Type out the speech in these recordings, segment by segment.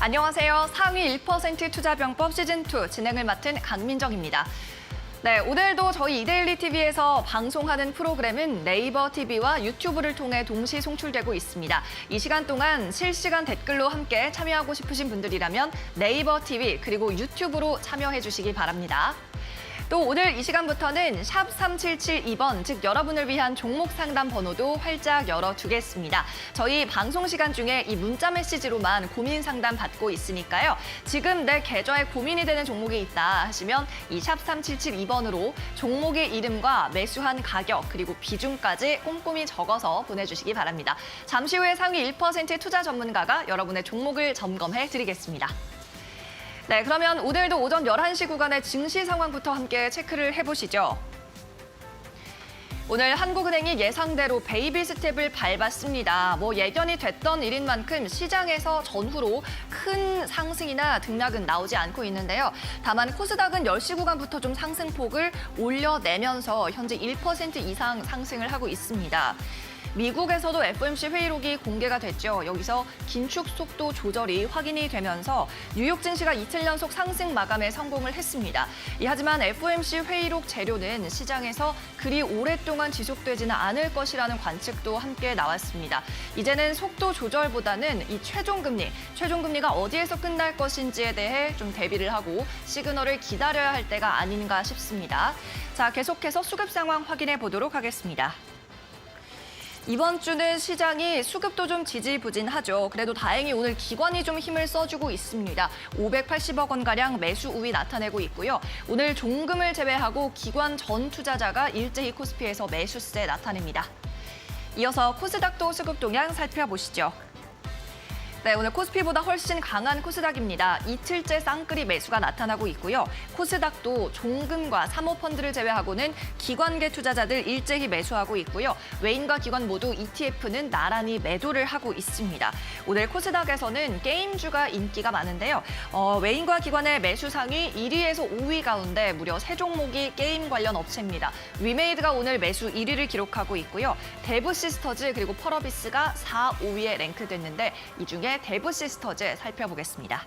안녕하세요. 상위 1% 투자병법 시즌2 진행을 맡은 강민정입니다. 네, 오늘도 저희 이데일리 TV에서 방송하는 프로그램은 네이버 TV와 유튜브를 통해 동시 송출되고 있습니다. 이 시간 동안 실시간 댓글로 함께 참여하고 싶으신 분들이라면 네이버 TV 그리고 유튜브로 참여해 주시기 바랍니다. 또 오늘 이 시간부터는 샵 3772번, 즉 여러분을 위한 종목 상담 번호도 활짝 열어두겠습니다. 저희 방송 시간 중에 이 문자 메시지로만 고민 상담 받고 있으니까요. 지금 내 계좌에 고민이 되는 종목이 있다 하시면 이 샵 3772번으로 종목의 이름과 매수한 가격 그리고 비중까지 꼼꼼히 적어서 보내주시기 바랍니다. 잠시 후에 상위 1% 투자 전문가가 여러분의 종목을 점검해 드리겠습니다. 네, 그러면 오늘도 오전 11시 구간의 증시 상황부터 함께 체크를 해보시죠. 오늘 한국은행이 예상대로 베이비 스텝을 밟았습니다. 예견이 됐던 일인 만큼 시장에서 전후로 큰 상승이나 등락은 나오지 않고 있는데요. 다만 코스닥은 10시 구간부터 좀 상승폭을 올려내면서 현재 1% 이상 상승을 하고 있습니다. 미국에서도 FOMC 회의록이 공개가 됐죠. 여기서 긴축 속도 조절이 확인이 되면서 뉴욕 증시가 이틀 연속 상승 마감에 성공을 했습니다. 하지만 FOMC 회의록 재료는 시장에서 그리 오랫동안 지속되지는 않을 것이라는 관측도 함께 나왔습니다. 이제는 속도 조절보다는 이 최종금리가 어디에서 끝날 것인지에 대해 좀 대비를 하고 시그널을 기다려야 할 때가 아닌가 싶습니다. 자, 계속해서 수급 상황 확인해 보도록 하겠습니다. 이번 주는 시장이 수급도 좀 지지부진하죠. 그래도 다행히 오늘 기관이 좀 힘을 써주고 있습니다. 580억 원가량 매수 우위 나타내고 있고요. 오늘 종금을 제외하고 기관 전 투자자가 일제히 코스피에서 매수세 나타냅니다. 이어서 코스닥도 수급 동향 살펴보시죠. 네, 오늘 코스피보다 훨씬 강한 코스닥입니다. 이틀째 쌍끌이 매수가 나타나고 있고요. 코스닥도 종금과 사모펀드를 제외하고는 기관계 투자자들 일제히 매수하고 있고요. 외인과 기관 모두 ETF는 나란히 매도를 하고 있습니다. 오늘 코스닥에서는 게임주가 인기가 많은데요. 외인과 기관의 매수 상위 1위에서 5위 가운데 무려 3종목이 게임 관련 업체입니다. 위메이드가 오늘 매수 1위를 기록하고 있고요. 데브시스터즈 그리고 펄어비스가 4, 5위에 랭크됐는데 이 중에 데브시스터즈 살펴보겠습니다.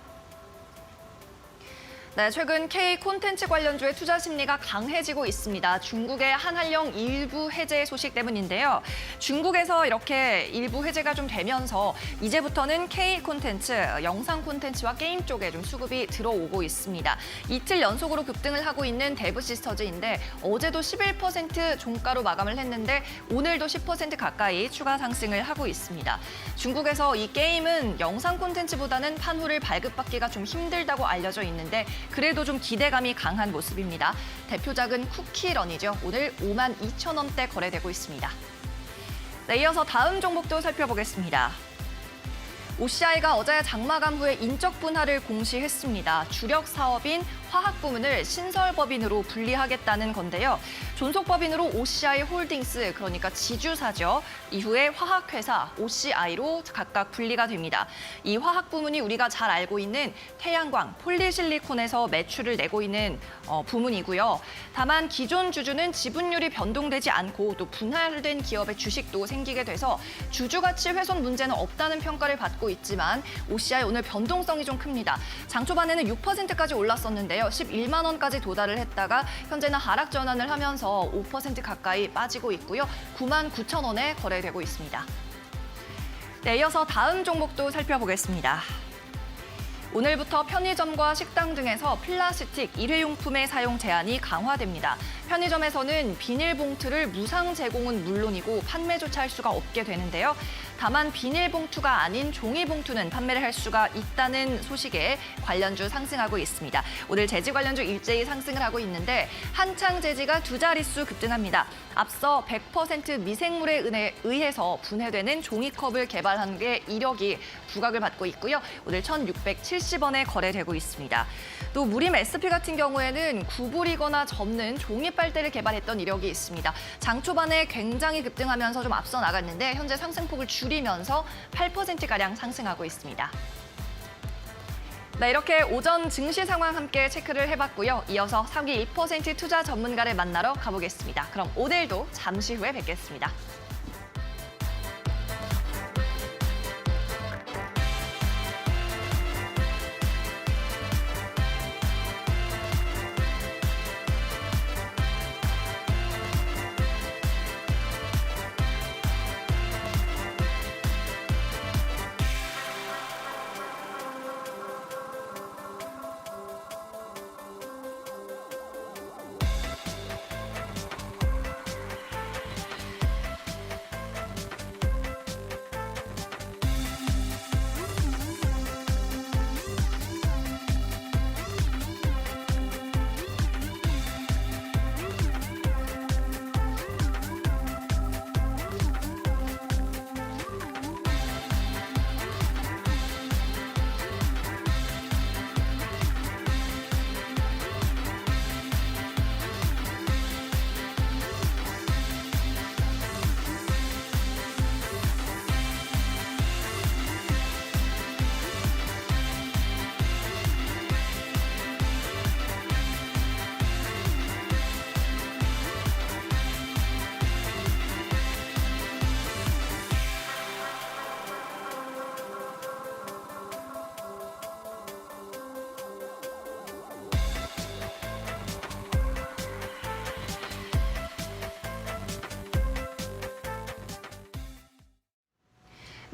네, 최근 K 콘텐츠 관련주의 투자 심리가 강해지고 있습니다. 중국의 한한령 일부 해제 소식 때문인데요. 중국에서 이렇게 일부 해제가 좀 되면서 이제부터는 K 콘텐츠, 영상 콘텐츠와 게임 쪽에 좀 수급이 들어오고 있습니다. 이틀 연속으로 급등을 하고 있는 데브시스터즈인데 어제도 11% 종가로 마감을 했는데 오늘도 10% 가까이 추가 상승을 하고 있습니다. 중국에서 이 게임은 영상 콘텐츠보다는 판후를 발급받기가 좀 힘들다고 알려져 있는데 그래도 좀 기대감이 강한 모습입니다. 대표작은 쿠키런이죠. 오늘 52,000원대 거래되고 있습니다. 네, 이어서 다음 종목도 살펴보겠습니다. OCI가 어제 장마감 후에 인적 분할을 공시했습니다. 주력 사업인 화학 부문을 신설법인으로 분리하겠다는 건데요. 존속법인으로 OCI 홀딩스, 그러니까 지주사죠. 이후에 화학회사 OCI로 각각 분리가 됩니다. 이 화학 부문이 우리가 잘 알고 있는 태양광, 폴리실리콘에서 매출을 내고 있는 부문이고요. 다만 기존 주주는 지분율이 변동되지 않고 또 분할된 기업의 주식도 생기게 돼서 주주 가치 훼손 문제는 없다는 평가를 받고 있지만 OCI 오늘 변동성이 좀 큽니다. 장 초반에는 6%까지 올랐었는데요. 11만 원까지 도달을 했다가 현재는 하락 전환을 하면서 5% 가까이 빠지고 있고요. 9만 9천 원에 거래되고 있습니다. 네, 이어서 다음 종목도 살펴보겠습니다. 오늘부터 편의점과 식당 등에서 플라스틱 일회용품의 사용 제한이 강화됩니다. 편의점에서는 비닐봉투를 무상 제공은 물론이고 판매조차 할 수가 없게 되는데요. 다만 비닐봉투가 아닌 종이봉투는 판매를 할 수가 있다는 소식에 관련주 상승하고 있습니다. 오늘 제지 관련주 일제히 상승을 하고 있는데 한창 제지가 두 자릿수 급등합니다. 앞서 100% 미생물에 의해서 분해되는 종이컵을 개발한 게 이력이 부각을 받고 있고요. 오늘 1,670원에 거래되고 있습니다. 또 무림 SP 같은 경우에는 구부리거나 접는 종이 빨대를 개발했던 이력이 있습니다. 장 초반에 굉장히 급등하면서 좀 앞서 나갔는데 현재 상승폭을 줄이면서 8%가량 상승하고 있습니다. 네, 이렇게 오전 증시 상황 함께 체크를 해봤고요. 이어서 상위 2% 투자 전문가를 만나러 가보겠습니다. 그럼 오늘도 잠시 후에 뵙겠습니다.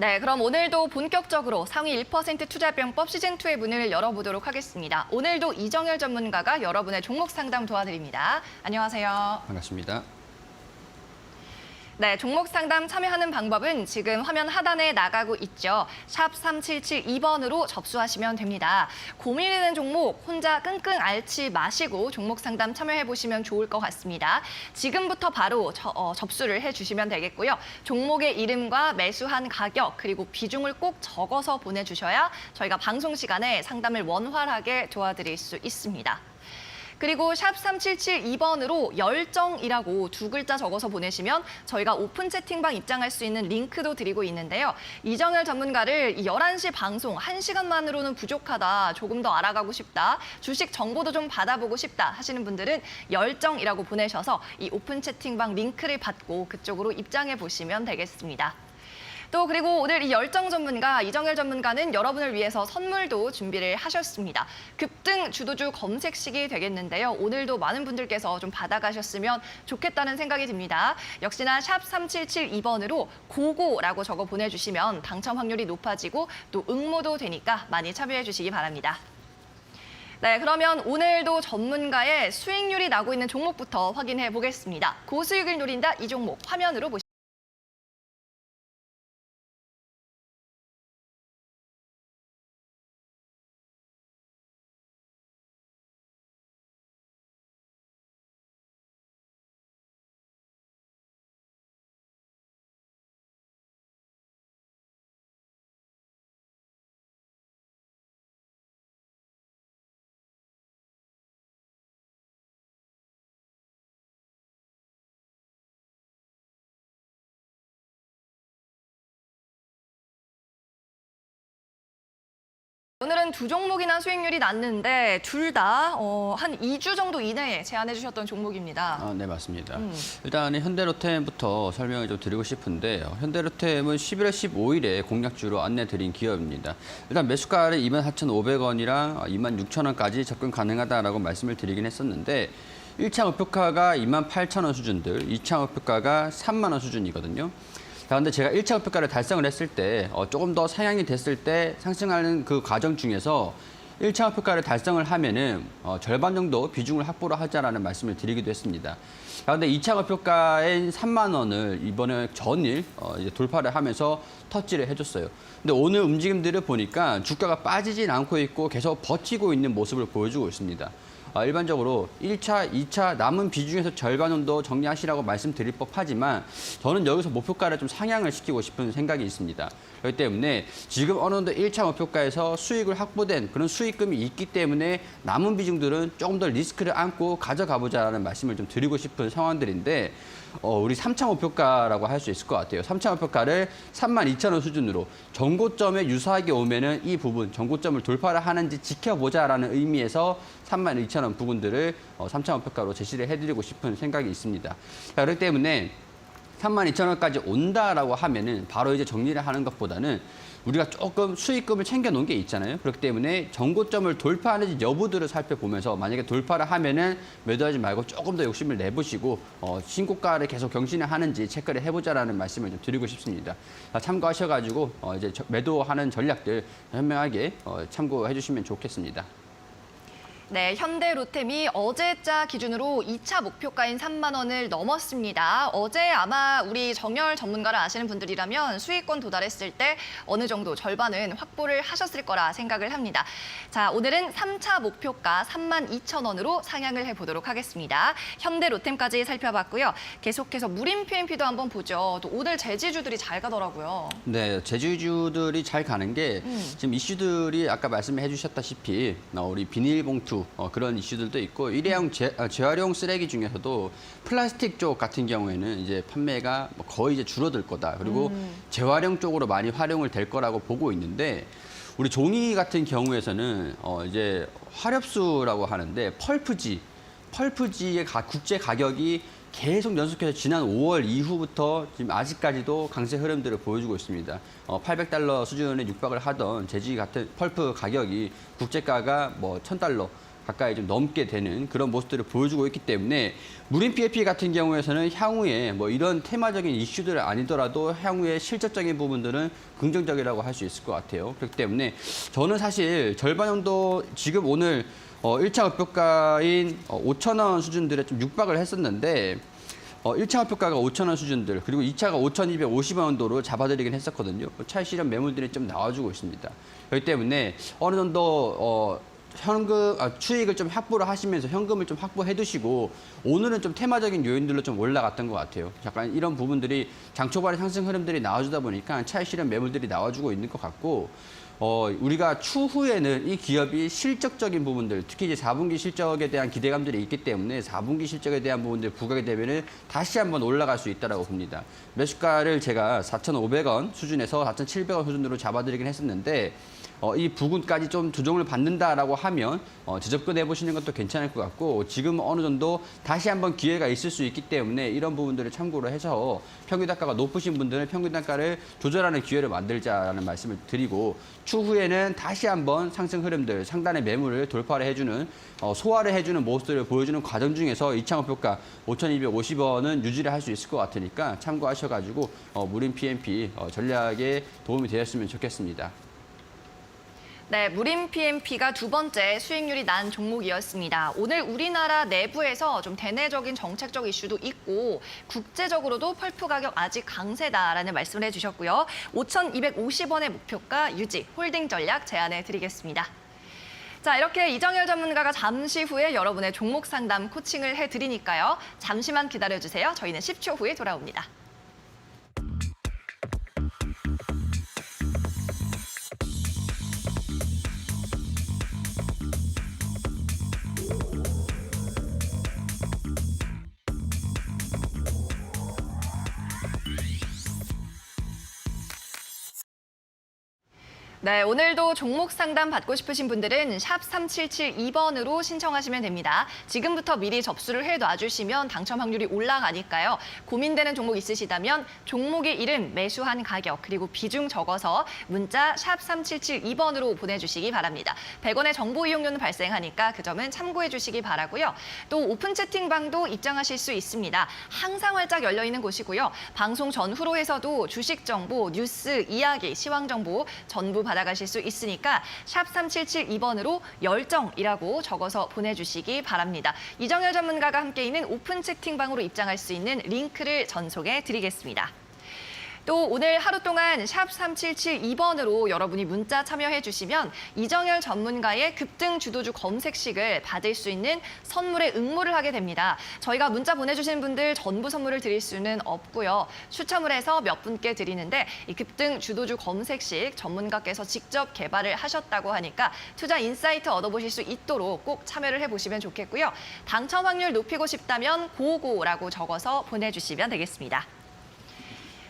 네, 그럼 오늘도 본격적으로 상위 1% 투자병법 시즌2의 문을 열어보도록 하겠습니다. 오늘도 이정열 전문가가 여러분의 종목 상담 도와드립니다. 안녕하세요. 반갑습니다. 네, 종목 상담 참여하는 방법은 지금 화면 하단에 나가고 있죠. 샵 3772번으로 접수하시면 됩니다. 고민되는 종목 혼자 끙끙 앓지 마시고 종목 상담 참여해보시면 좋을 것 같습니다. 지금부터 바로 접수를 해주시면 되겠고요. 종목의 이름과 매수한 가격 그리고 비중을 꼭 적어서 보내주셔야 저희가 방송 시간에 상담을 원활하게 도와드릴 수 있습니다. 그리고 샵 3772번으로 열정이라고 두 글자 적어서 보내시면 저희가 오픈 채팅방 입장할 수 있는 링크도 드리고 있는데요. 이정열 전문가를 11시 방송 1시간만으로는 부족하다, 조금 더 알아가고 싶다, 주식 정보도 좀 받아보고 싶다 하시는 분들은 열정이라고 보내셔서 이 오픈 채팅방 링크를 받고 그쪽으로 입장해 보시면 되겠습니다. 또 그리고 오늘 이 열정 전문가, 이정열 전문가는 여러분을 위해서 선물도 준비를 하셨습니다. 급등 주도주 검색식이 되겠는데요. 오늘도 많은 분들께서 좀 받아가셨으면 좋겠다는 생각이 듭니다. 역시나 샵 3772번으로 고고라고 적어 보내주시면 당첨 확률이 높아지고 또 응모도 되니까 많이 참여해 주시기 바랍니다. 네, 그러면 오늘도 전문가의 수익률이 나고 있는 종목부터 확인해 보겠습니다. 고수익을 노린다 이 종목 화면으로 보시죠. 오늘은 두 종목이나 수익률이 났는데 둘 다 한 2주 정도 이내에 제안해 주셨던 종목입니다. 네, 맞습니다. 일단 현대로템부터 설명을 좀 드리고 싶은데요. 현대로템은 11월 15일에 공략주로 안내드린 기업입니다. 일단 매수가를 24,500원이랑 26,000원까지 접근 가능하다라고 말씀을 드리긴 했었는데 1차 목표가가 28,000원 수준들, 2차 목표가가 3만 원 수준이거든요. 그런데 제가 1차 목표가를 달성을 했을 때 조금 더 상향이 됐을 때 상승하는 그 과정 중에서 1차 목표가를 달성을 하면은 절반 정도 비중을 확보를 하자라는 말씀을 드리기도 했습니다. 그런데 2차 목표가인 3만 원을 이번에 전일 이제 돌파를 하면서 터치를 해줬어요. 근데 오늘 움직임들을 보니까 주가가 빠지진 않고 있고 계속 버티고 있는 모습을 보여주고 있습니다. 일반적으로 1차, 2차 남은 비중에서 절반 정도 정리하시라고 말씀드릴 법하지만 저는 여기서 목표가를 좀 상향을 시키고 싶은 생각이 있습니다. 그렇기 때문에 지금 어느 정도 1차 목표가에서 수익을 확보된 그런 수익금이 있기 때문에 남은 비중들은 조금 더 리스크를 안고 가져가 보자라는 말씀을 좀 드리고 싶은 상황들인데 우리 3차 목표가라고 할 수 있을 것 같아요. 3차 목표가를 32,000원 수준으로 전고점에 유사하게 오면은 이 부분 전고점을 돌파를 하는지 지켜보자라는 의미에서 32,000원 부분들을 3차 목표가로 제시를 해드리고 싶은 생각이 있습니다. 자, 그렇기 때문에 32,000원까지 온다라고 하면은 바로 이제 정리를 하는 것보다는 우리가 조금 수익금을 챙겨놓은 게 있잖아요. 그렇기 때문에 전고점을 돌파하는지 여부들을 살펴보면서 만약에 돌파를 하면은 매도하지 말고 조금 더 욕심을 내보시고 신고가를 계속 경신을 하는지 체크를 해보자라는 말씀을 좀 드리고 싶습니다. 참고하셔가지고 이제 매도하는 전략들 현명하게 참고해 주시면 좋겠습니다. 네, 현대로템이 어제자 기준으로 2차 목표가인 3만 원을 넘었습니다. 어제 아마 우리 정열 전문가를 아시는 분들이라면 수익권 도달했을 때 어느 정도 절반은 확보를 하셨을 거라 생각을 합니다. 자, 오늘은 3차 목표가 32,000원으로 상향을 해보도록 하겠습니다. 현대로템까지 살펴봤고요. 계속해서 무림 PMP도 한번 보죠. 또 오늘 제지주들이 잘 가더라고요. 네, 제지주들이 잘 가는 게 지금 이슈들이 아까 말씀해 주셨다시피 우리 비닐봉투 그런 이슈들도 있고 일회용 재활용 쓰레기 중에서도 플라스틱 쪽 같은 경우에는 이제 판매가 거의 이제 줄어들 거다. 그리고 재활용 쪽으로 많이 활용을 될 거라고 보고 있는데 우리 종이 같은 경우에서는 이제 화렵수라고 하는데 펄프지의 국제 가격이 계속 연속해서 지난 5월 이후부터 지금 아직까지도 강세 흐름들을 보여주고 있습니다. $800 수준에 육박을 하던 재지 같은 펄프 가격이 국제가가 뭐 $1,000 가까이 좀 넘게 되는 그런 모습들을 보여주고 있기 때문에 무림 PLP 같은 경우에서는 향후에 뭐 이런 테마적인 이슈들 아니더라도 향후에 실질적인 부분들은 긍정적이라고 할 수 있을 것 같아요. 그렇기 때문에 저는 사실 절반 정도 지금 오늘 1차 목표가인 5,000원 수준들에 좀 육박을 했었는데 1차 목표가가 5,000원 수준들 그리고 2차가 5,250원 정도로 잡아드리긴 했었거든요. 차익 실현 매물들이 좀 나와주고 있습니다. 그렇기 때문에 어느 정도 추익을 좀 확보를 하시면서 현금을 좀 확보해 두시고 오늘은 좀 테마적인 요인들로 좀 올라갔던 것 같아요. 약간 이런 부분들이 장 초반에 상승 흐름들이 나와주다 보니까 차익 실현 매물들이 나와주고 있는 것 같고 우리가 추후에는 이 기업이 실적적인 부분들, 특히 이제 4분기 실적에 대한 기대감들이 있기 때문에 4분기 실적에 대한 부분들 부각이 되면은 다시 한번 올라갈 수 있다라고 봅니다. 매수가를 제가 4,500원 수준에서 4,700원 수준으로 잡아드리긴 했었는데 이 부근까지 좀 조정을 받는다라고 하면 재접근해 보시는 것도 괜찮을 것 같고 지금 어느 정도 다시 한번 기회가 있을 수 있기 때문에 이런 부분들을 참고로 해서 평균 단가가 높으신 분들은 평균 단가를 조절하는 기회를 만들자라는 말씀을 드리고 추후에는 다시 한번 상승 흐름들 상단의 매물을 돌파를 해주는 소화를 해주는 모습들을 보여주는 과정 중에서 2차 목표가 5,250원은 유지를 할 수 있을 것 같으니까 참고하셔가지고 무림 PMP 전략에 도움이 되었으면 좋겠습니다. 네, 무림 PMP가 두 번째 수익률이 난 종목이었습니다. 오늘 우리나라 내부에서 좀 대내적인 정책적 이슈도 있고 국제적으로도 펄프 가격 아직 강세다라는 말씀을 해주셨고요. 5,250원의 목표가 유지, 홀딩 전략 제안해 드리겠습니다. 자, 이렇게 이정열 전문가가 잠시 후에 여러분의 종목 상담 코칭을 해드리니까요. 잠시만 기다려주세요. 저희는 10초 후에 돌아옵니다. 네, 오늘도 종목 상담 받고 싶으신 분들은 샵 3772번으로 신청하시면 됩니다. 지금부터 미리 접수를 해놔주시면 당첨 확률이 올라가니까요. 고민되는 종목 있으시다면 종목의 이름, 매수한 가격, 그리고 비중 적어서 문자 샵 3772번으로 보내주시기 바랍니다. 100원의 정보 이용료는 발생하니까 그 점은 참고해 주시기 바라고요. 또 오픈 채팅방도 입장하실 수 있습니다. 항상 활짝 열려있는 곳이고요. 방송 전후로 해서도 주식 정보, 뉴스, 이야기, 시황 정보 전부 받아가실 수 있으니까 샵 3772번으로 열정이라고 적어서 보내주시기 바랍니다. 이정열 전문가가 함께 있는 오픈 채팅방으로 입장할 수 있는 링크를 전송해 드리겠습니다. 또 오늘 하루 동안 샵 3772번으로 여러분이 문자 참여해 주시면 이정열 전문가의 급등 주도주 검색식을 받을 수 있는 선물에 응모를 하게 됩니다. 저희가 문자 보내주신 분들 전부 선물을 드릴 수는 없고요. 추첨을 해서 몇 분께 드리는데 이 급등 주도주 검색식 전문가께서 직접 개발을 하셨다고 하니까 투자 인사이트 얻어보실 수 있도록 꼭 참여를 해보시면 좋겠고요. 당첨 확률 높이고 싶다면 고고라고 적어서 보내주시면 되겠습니다.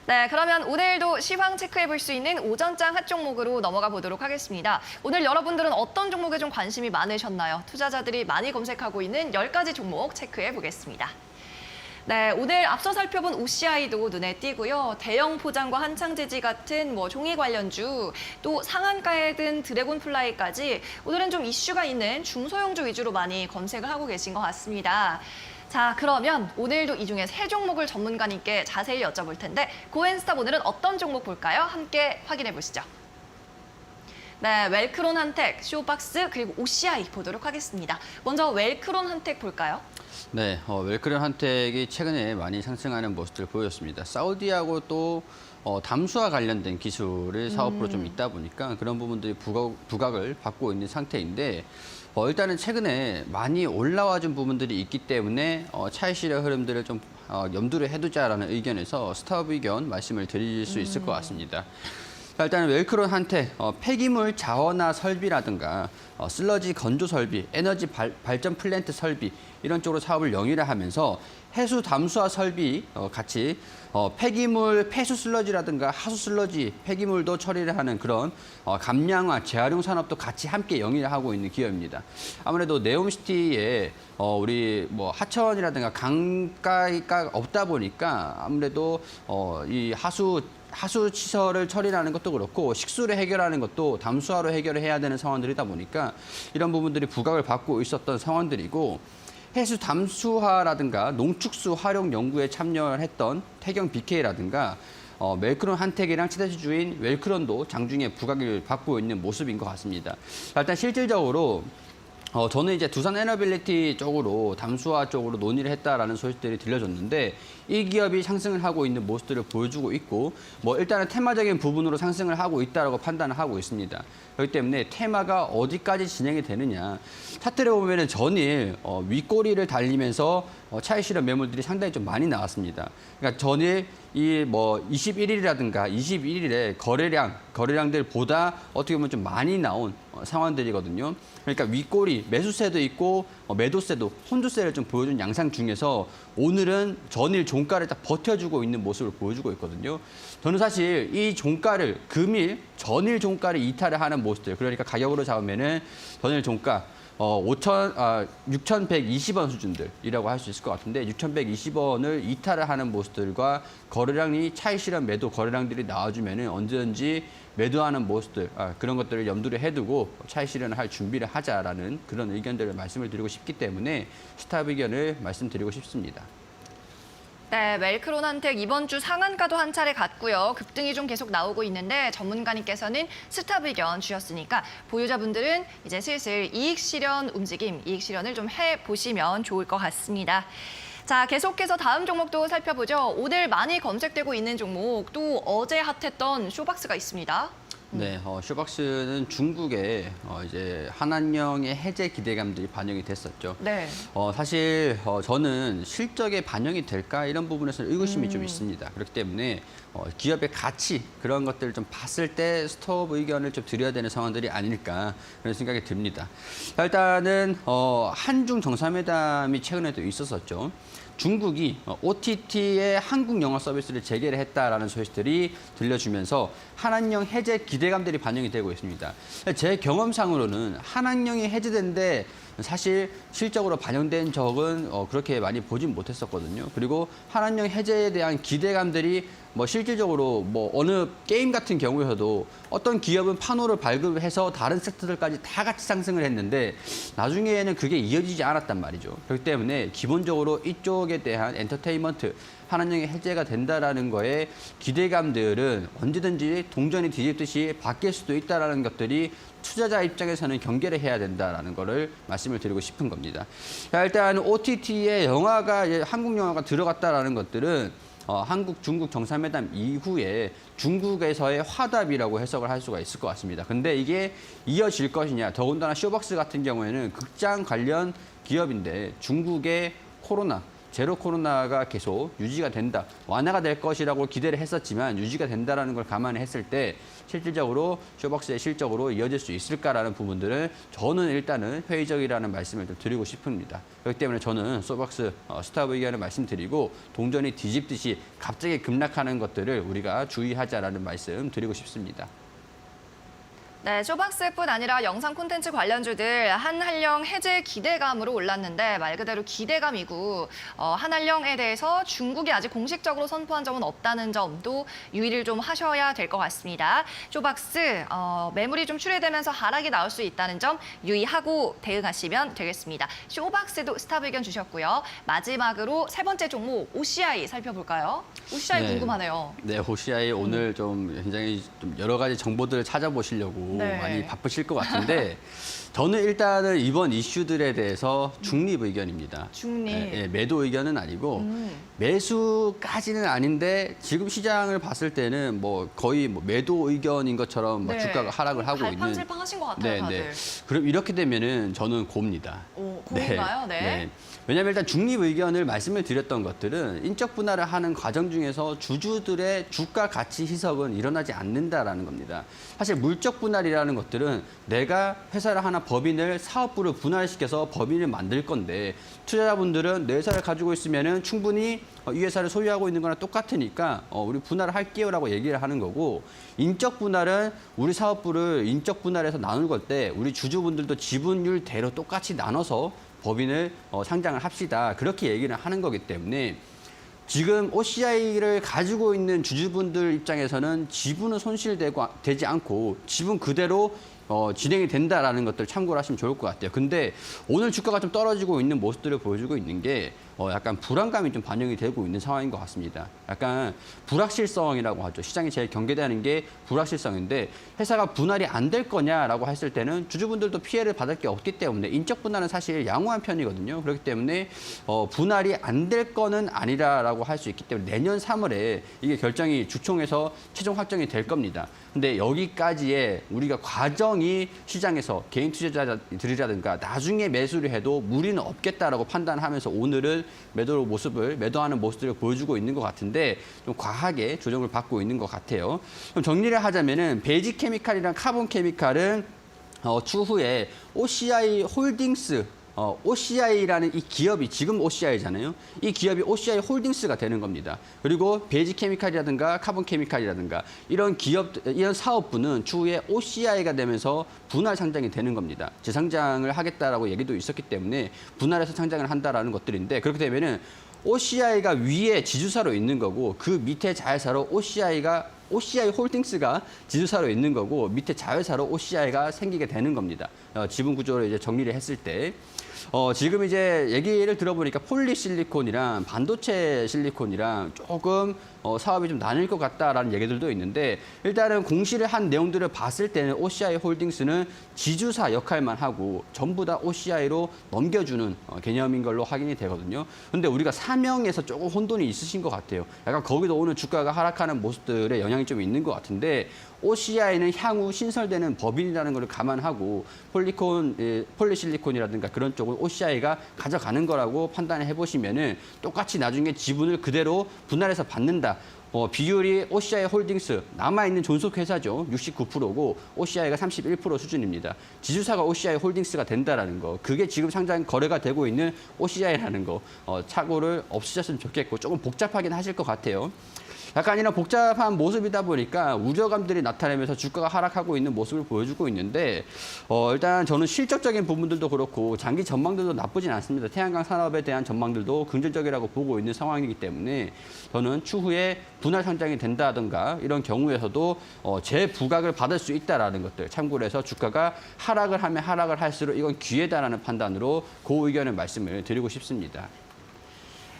네, 그러면 오늘도 시황 체크해 볼 수 있는 오전장 핫 종목으로 넘어가 보도록 하겠습니다. 오늘 여러분들은 어떤 종목에 좀 관심이 많으셨나요? 투자자들이 많이 검색하고 있는 10가지 종목 체크해 보겠습니다. 네, 오늘 앞서 살펴본 OCI도 눈에 띄고요. 대형 포장과 한창재지 같은 종이 관련주, 또 상한가에 든 드래곤플라이까지 오늘은 좀 이슈가 있는 중소형주 위주로 많이 검색을 하고 계신 것 같습니다. 자, 그러면 오늘도 이 중에 세 종목을 전문가님께 자세히 여쭤볼 텐데 고엔스탑 오늘은 어떤 종목 볼까요? 함께 확인해 보시죠. 네, 웰크론 한텍, 쇼박스, 그리고 OCI 보도록 하겠습니다. 먼저 웰크론 한텍 볼까요? 네, 웰크론 한텍이 최근에 많이 상승하는 모습들을 보였습니다. 사우디하고 또 담수와 관련된 기술을 사업으로 좀 있다 보니까 그런 부분들이 부각을 받고 있는 상태인데 일단은 최근에 많이 올라와준 부분들이 있기 때문에 차익 실현 흐름들을 좀 염두를 해두자라는 의견에서 스탑 의견 말씀을 드릴 수 있을 것 같습니다. 자, 일단은 웰크론 한텍 폐기물 자원화 설비라든가 슬러지 건조 설비, 에너지 발전 플랜트 설비 이런 쪽으로 사업을 영위를 하면서 해수 담수화 설비 같이 폐기물 폐수 슬러지라든가 하수 슬러지 폐기물도 처리를 하는 그런 감량화 재활용 산업도 같이 함께 영위를 하고 있는 기업입니다. 아무래도 네옴시티에 우리 하천이라든가 강가가 없다 보니까 아무래도 이 하수 하수 시설을 처리하는 것도 그렇고 식수를 해결하는 것도 담수화로 해결을 해야 되는 상황들이다 보니까 이런 부분들이 부각을 받고 있었던 상황들이고 해수 담수화라든가 농축수 활용 연구에 참여를 했던 태경 BK라든가 멜크론 한택이랑 치대주주인 웰크론도 장중에 부각을 받고 있는 모습인 것 같습니다. 일단 실질적으로 저는 이제 두산 에너빌리티 쪽으로 담수화 쪽으로 논의를 했다라는 소식들이 들려졌는데 이 기업이 상승을 하고 있는 모습들을 보여주고 있고 뭐 일단은 테마적인 부분으로 상승을 하고 있다라고 판단을 하고 있습니다. 그렇기 때문에 테마가 어디까지 진행이 되느냐. 차트를 보면은 전일 윗꼬리를 달리면서 차익 실현 매물들이 상당히 좀 많이 나왔습니다. 그러니까 전일 이 뭐 21일이라든가 21일에 거래량들보다 어떻게 보면 좀 많이 나온 상황들이거든요. 그러니까 윗꼬리 매수세도 있고 매도세도 혼조세를 좀 보여준 양상 중에서 오늘은 전일 종가를 딱 버텨주고 있는 모습을 보여주고 있거든요. 저는 사실 이 종가를 금일 전일 종가를 이탈을 하는 모습들, 그러니까 가격으로 잡으면은 전일 종가 6,120원 수준들이라고 할 수 있을 것 같은데 6,120원을 이탈을 하는 모습들과 거래량이 차익 실현 매도 거래량들이 나와주면은 언제든지 매도하는 모습들 그런 것들을 염두를 해두고 차익 실현을 할 준비를 하자라는 그런 의견들을 말씀을 드리고 싶기 때문에 스탑 의견을 말씀드리고 싶습니다. 네, 멜크론 한택 이번 주 상한가도 한 차례 갔고요. 급등이 좀 계속 나오고 있는데 전문가님께서는 스탑 의견 주셨으니까 보유자분들은 이제 슬슬 이익 실현 움직임, 이익 실현을 좀 해보시면 좋을 것 같습니다. 자, 계속해서 다음 종목도 살펴보죠. 오늘 많이 검색되고 있는 종목, 또 어제 핫했던 쇼박스가 있습니다. 네, 쇼박스는 중국의 이제 한한령의 해제 기대감들이 반영이 됐었죠. 네. 사실 저는 실적에 반영이 될까 이런 부분에서는 의구심이 좀 있습니다. 그렇기 때문에 기업의 가치 그런 것들을 좀 봤을 때 스톱 의견을 좀 드려야 되는 상황들이 아닐까 그런 생각이 듭니다. 자, 일단은 한중 정상회담이 최근에도 있었었죠. 중국이 OTT의 한국 영화 서비스를 재개를 했다라는 소식들이 들려주면서 한한령 해제 기대감들이 반영이 되고 있습니다. 제 경험상으로는 한한령이 해제된데 사실 실적으로 반영된 적은 그렇게 많이 보진 못했었거든요. 그리고 한한령 해제에 대한 기대감들이 뭐 실질적으로 뭐 어느 게임 같은 경우에도 어떤 기업은 판호를 발급해서 다른 섹터들까지 다 같이 상승을 했는데 나중에는 그게 이어지지 않았단 말이죠. 그렇기 때문에 기본적으로 이쪽에 대한 엔터테인먼트 한한령이 해제가 된다라는 거에 기대감들은 언제든지 동전이 뒤집듯이 바뀔 수도 있다라는 것들이 투자자 입장에서는 경계를 해야 된다라는 거를 말씀을 드리고 싶은 겁니다. 자, 일단 OTT에 한국 영화가 들어갔다라는 것들은 한국 중국 정상회담 이후에 중국에서의 화답이라고 해석을 할 수가 있을 것 같습니다. 근데 이게 이어질 것이냐, 더군다나 쇼박스 같은 경우에는 극장 관련 기업인데 중국의 제로 코로나가 계속 유지가 된다, 완화가 될 것이라고 기대를 했었지만 유지가 된다라는 걸 감안했을 때 실질적으로 쇼박스의 실적으로 이어질 수 있을까라는 부분들은 저는 일단은 회의적이라는 말씀을 좀 드리고 싶습니다. 그렇기 때문에 저는 쇼박스 스탑 의견을 말씀드리고 동전이 뒤집듯이 갑자기 급락하는 것들을 우리가 주의하자라는 말씀 드리고 싶습니다. 네, 쇼박스뿐 아니라 영상 콘텐츠 관련주들 한한령 해제 기대감으로 올랐는데 말 그대로 기대감이고 한한령에 대해서 중국이 아직 공식적으로 선포한 점은 없다는 점도 유의를 좀 하셔야 될 것 같습니다. 쇼박스 매물이 좀 출회되면서 하락이 나올 수 있다는 점 유의하고 대응하시면 되겠습니다. 쇼박스도 스탑 의견 주셨고요. 마지막으로 세 번째 종목 OCI 살펴볼까요? OCI 궁금하네요. 네, OCI 오늘 좀 굉장히 좀 여러 가지 정보들을 찾아보시려고 많이 바쁘실 것 같은데 저는 일단은 이번 이슈들에 대해서 중립 의견입니다. 중립. 네, 매도 의견은 아니고 매수까지는 아닌데 지금 시장을 봤을 때는 뭐 거의 뭐 매도 의견인 것처럼 막 주가가 하락을 하고 있는. 갈팡질팡하신 것 같아요, 다들. 그럼 이렇게 되면은 저는 곱니다. 고인가요? 네. 왜냐하면 일단 중립 의견을 말씀을 드렸던 것들은 인적 분할을 하는 과정 중에서 주주들의 주가 가치 희석은 일어나지 않는다라는 겁니다. 사실 물적 분할이라는 것들은 내가 회사를 하나 법인을 사업부를 분할시켜서 법인을 만들 건데 투자자분들은 내 회사를 가지고 있으면은 충분히 이 회사를 소유하고 있는 거랑 똑같으니까 우리 분할을 할게요라고 얘기를 하는 거고 인적 분할은 우리 사업부를 인적 분할해서 나눌 걸 때 우리 주주분들도 지분율대로 똑같이 나눠서 법인을 상장을 합시다. 그렇게 얘기를 하는 거기 때문에 지금 OCI를 가지고 있는 주주분들 입장에서는 지분은 손실되지 않고 지분 그대로 진행이 된다라는 것들 참고를 하시면 좋을 것 같아요. 근데 오늘 주가가 좀 떨어지고 있는 모습들을 보여주고 있는 게 약간 불안감이 좀 반영이 되고 있는 상황인 것 같습니다. 약간 불확실성이라고 하죠. 시장이 제일 경계되는 게 불확실성인데 회사가 분할이 안 될 거냐라고 했을 때는 주주분들도 피해를 받을 게 없기 때문에 인적 분할은 사실 양호한 편이거든요. 그렇기 때문에 분할이 안 될 거는 아니라라고 할 수 있기 때문에 내년 3월에 이게 결정이 주총에서 최종 확정이 될 겁니다. 근데 여기까지의 우리가 과정이 시장에서 개인 투자자들이라든가 나중에 매수를 해도 무리는 없겠다라고 판단하면서 오늘은 매도하는 모습들을 보여주고 있는 것 같은데 좀 과하게 조정을 받고 있는 것 같아요. 그럼 정리를 하자면은 베이직 케미칼이랑 카본 케미칼은 추후에 OCI 홀딩스 OCI라는 이 기업이 지금 OCI잖아요. 이 기업이 OCI 홀딩스가 되는 겁니다. 그리고 베이직 케미칼이라든가 카본 케미칼이라든가 이런 이런 사업부는 추후에 OCI가 되면서 분할 상장이 되는 겁니다. 재상장을 하겠다라고 얘기도 있었기 때문에 분할해서 상장을 한다라는 것들인데 그렇게 되면은 OCI가 위에 지주사로 있는 거고 그 밑에 자회사로 OCI 홀딩스가 지주사로 있는 거고 밑에 자회사로 OCI가 생기게 되는 겁니다. 지분 구조를 이제 정리를 했을 때. 지금 이제 얘기를 들어보니까 폴리실리콘이랑 반도체 실리콘이랑 조금 사업이 좀 나뉠 것 같다라는 얘기들도 있는데 일단은 공시를 한 내용들을 봤을 때는 OCI 홀딩스는 지주사 역할만 하고 전부 다 OCI로 넘겨주는 개념인 걸로 확인이 되거든요. 근데 우리가 사명에서 조금 혼돈이 있으신 것 같아요. 약간 거기도 오늘 주가가 하락하는 모습들의 영향이 좀 있는 것 같은데 OCI는 향후 신설되는 법인이라는 걸 감안하고 폴리실리콘이라든가 그런 쪽은 OCI가 가져가는 거라고 판단을 해보시면은 똑같이 나중에 지분을 그대로 분할해서 받는다. 비율이 OCI 홀딩스 남아있는 존속회사죠. 69%고 OCI가 31% 수준입니다. 지주사가 OCI 홀딩스가 된다라는 거. 그게 지금 상장 거래가 되고 있는 OCI라는 거. 착오를 없으셨으면 좋겠고 조금 복잡하긴 하실 것 같아요. 약간 이런 복잡한 모습이다 보니까 우려감들이 나타나면서 주가가 하락하고 있는 모습을 보여주고 있는데 일단 저는 실적적인 부분들도 그렇고 장기 전망들도 나쁘진 않습니다. 태양광 산업에 대한 전망들도 긍정적이라고 보고 있는 상황이기 때문에 저는 추후에 분할 상장이 된다든가 이런 경우에서도 재부각을 받을 수 있다라는 것들 참고를 해서 주가가 하락을 하면 하락을 할수록 이건 기회다라는 판단으로 그 의견을 말씀을 드리고 싶습니다.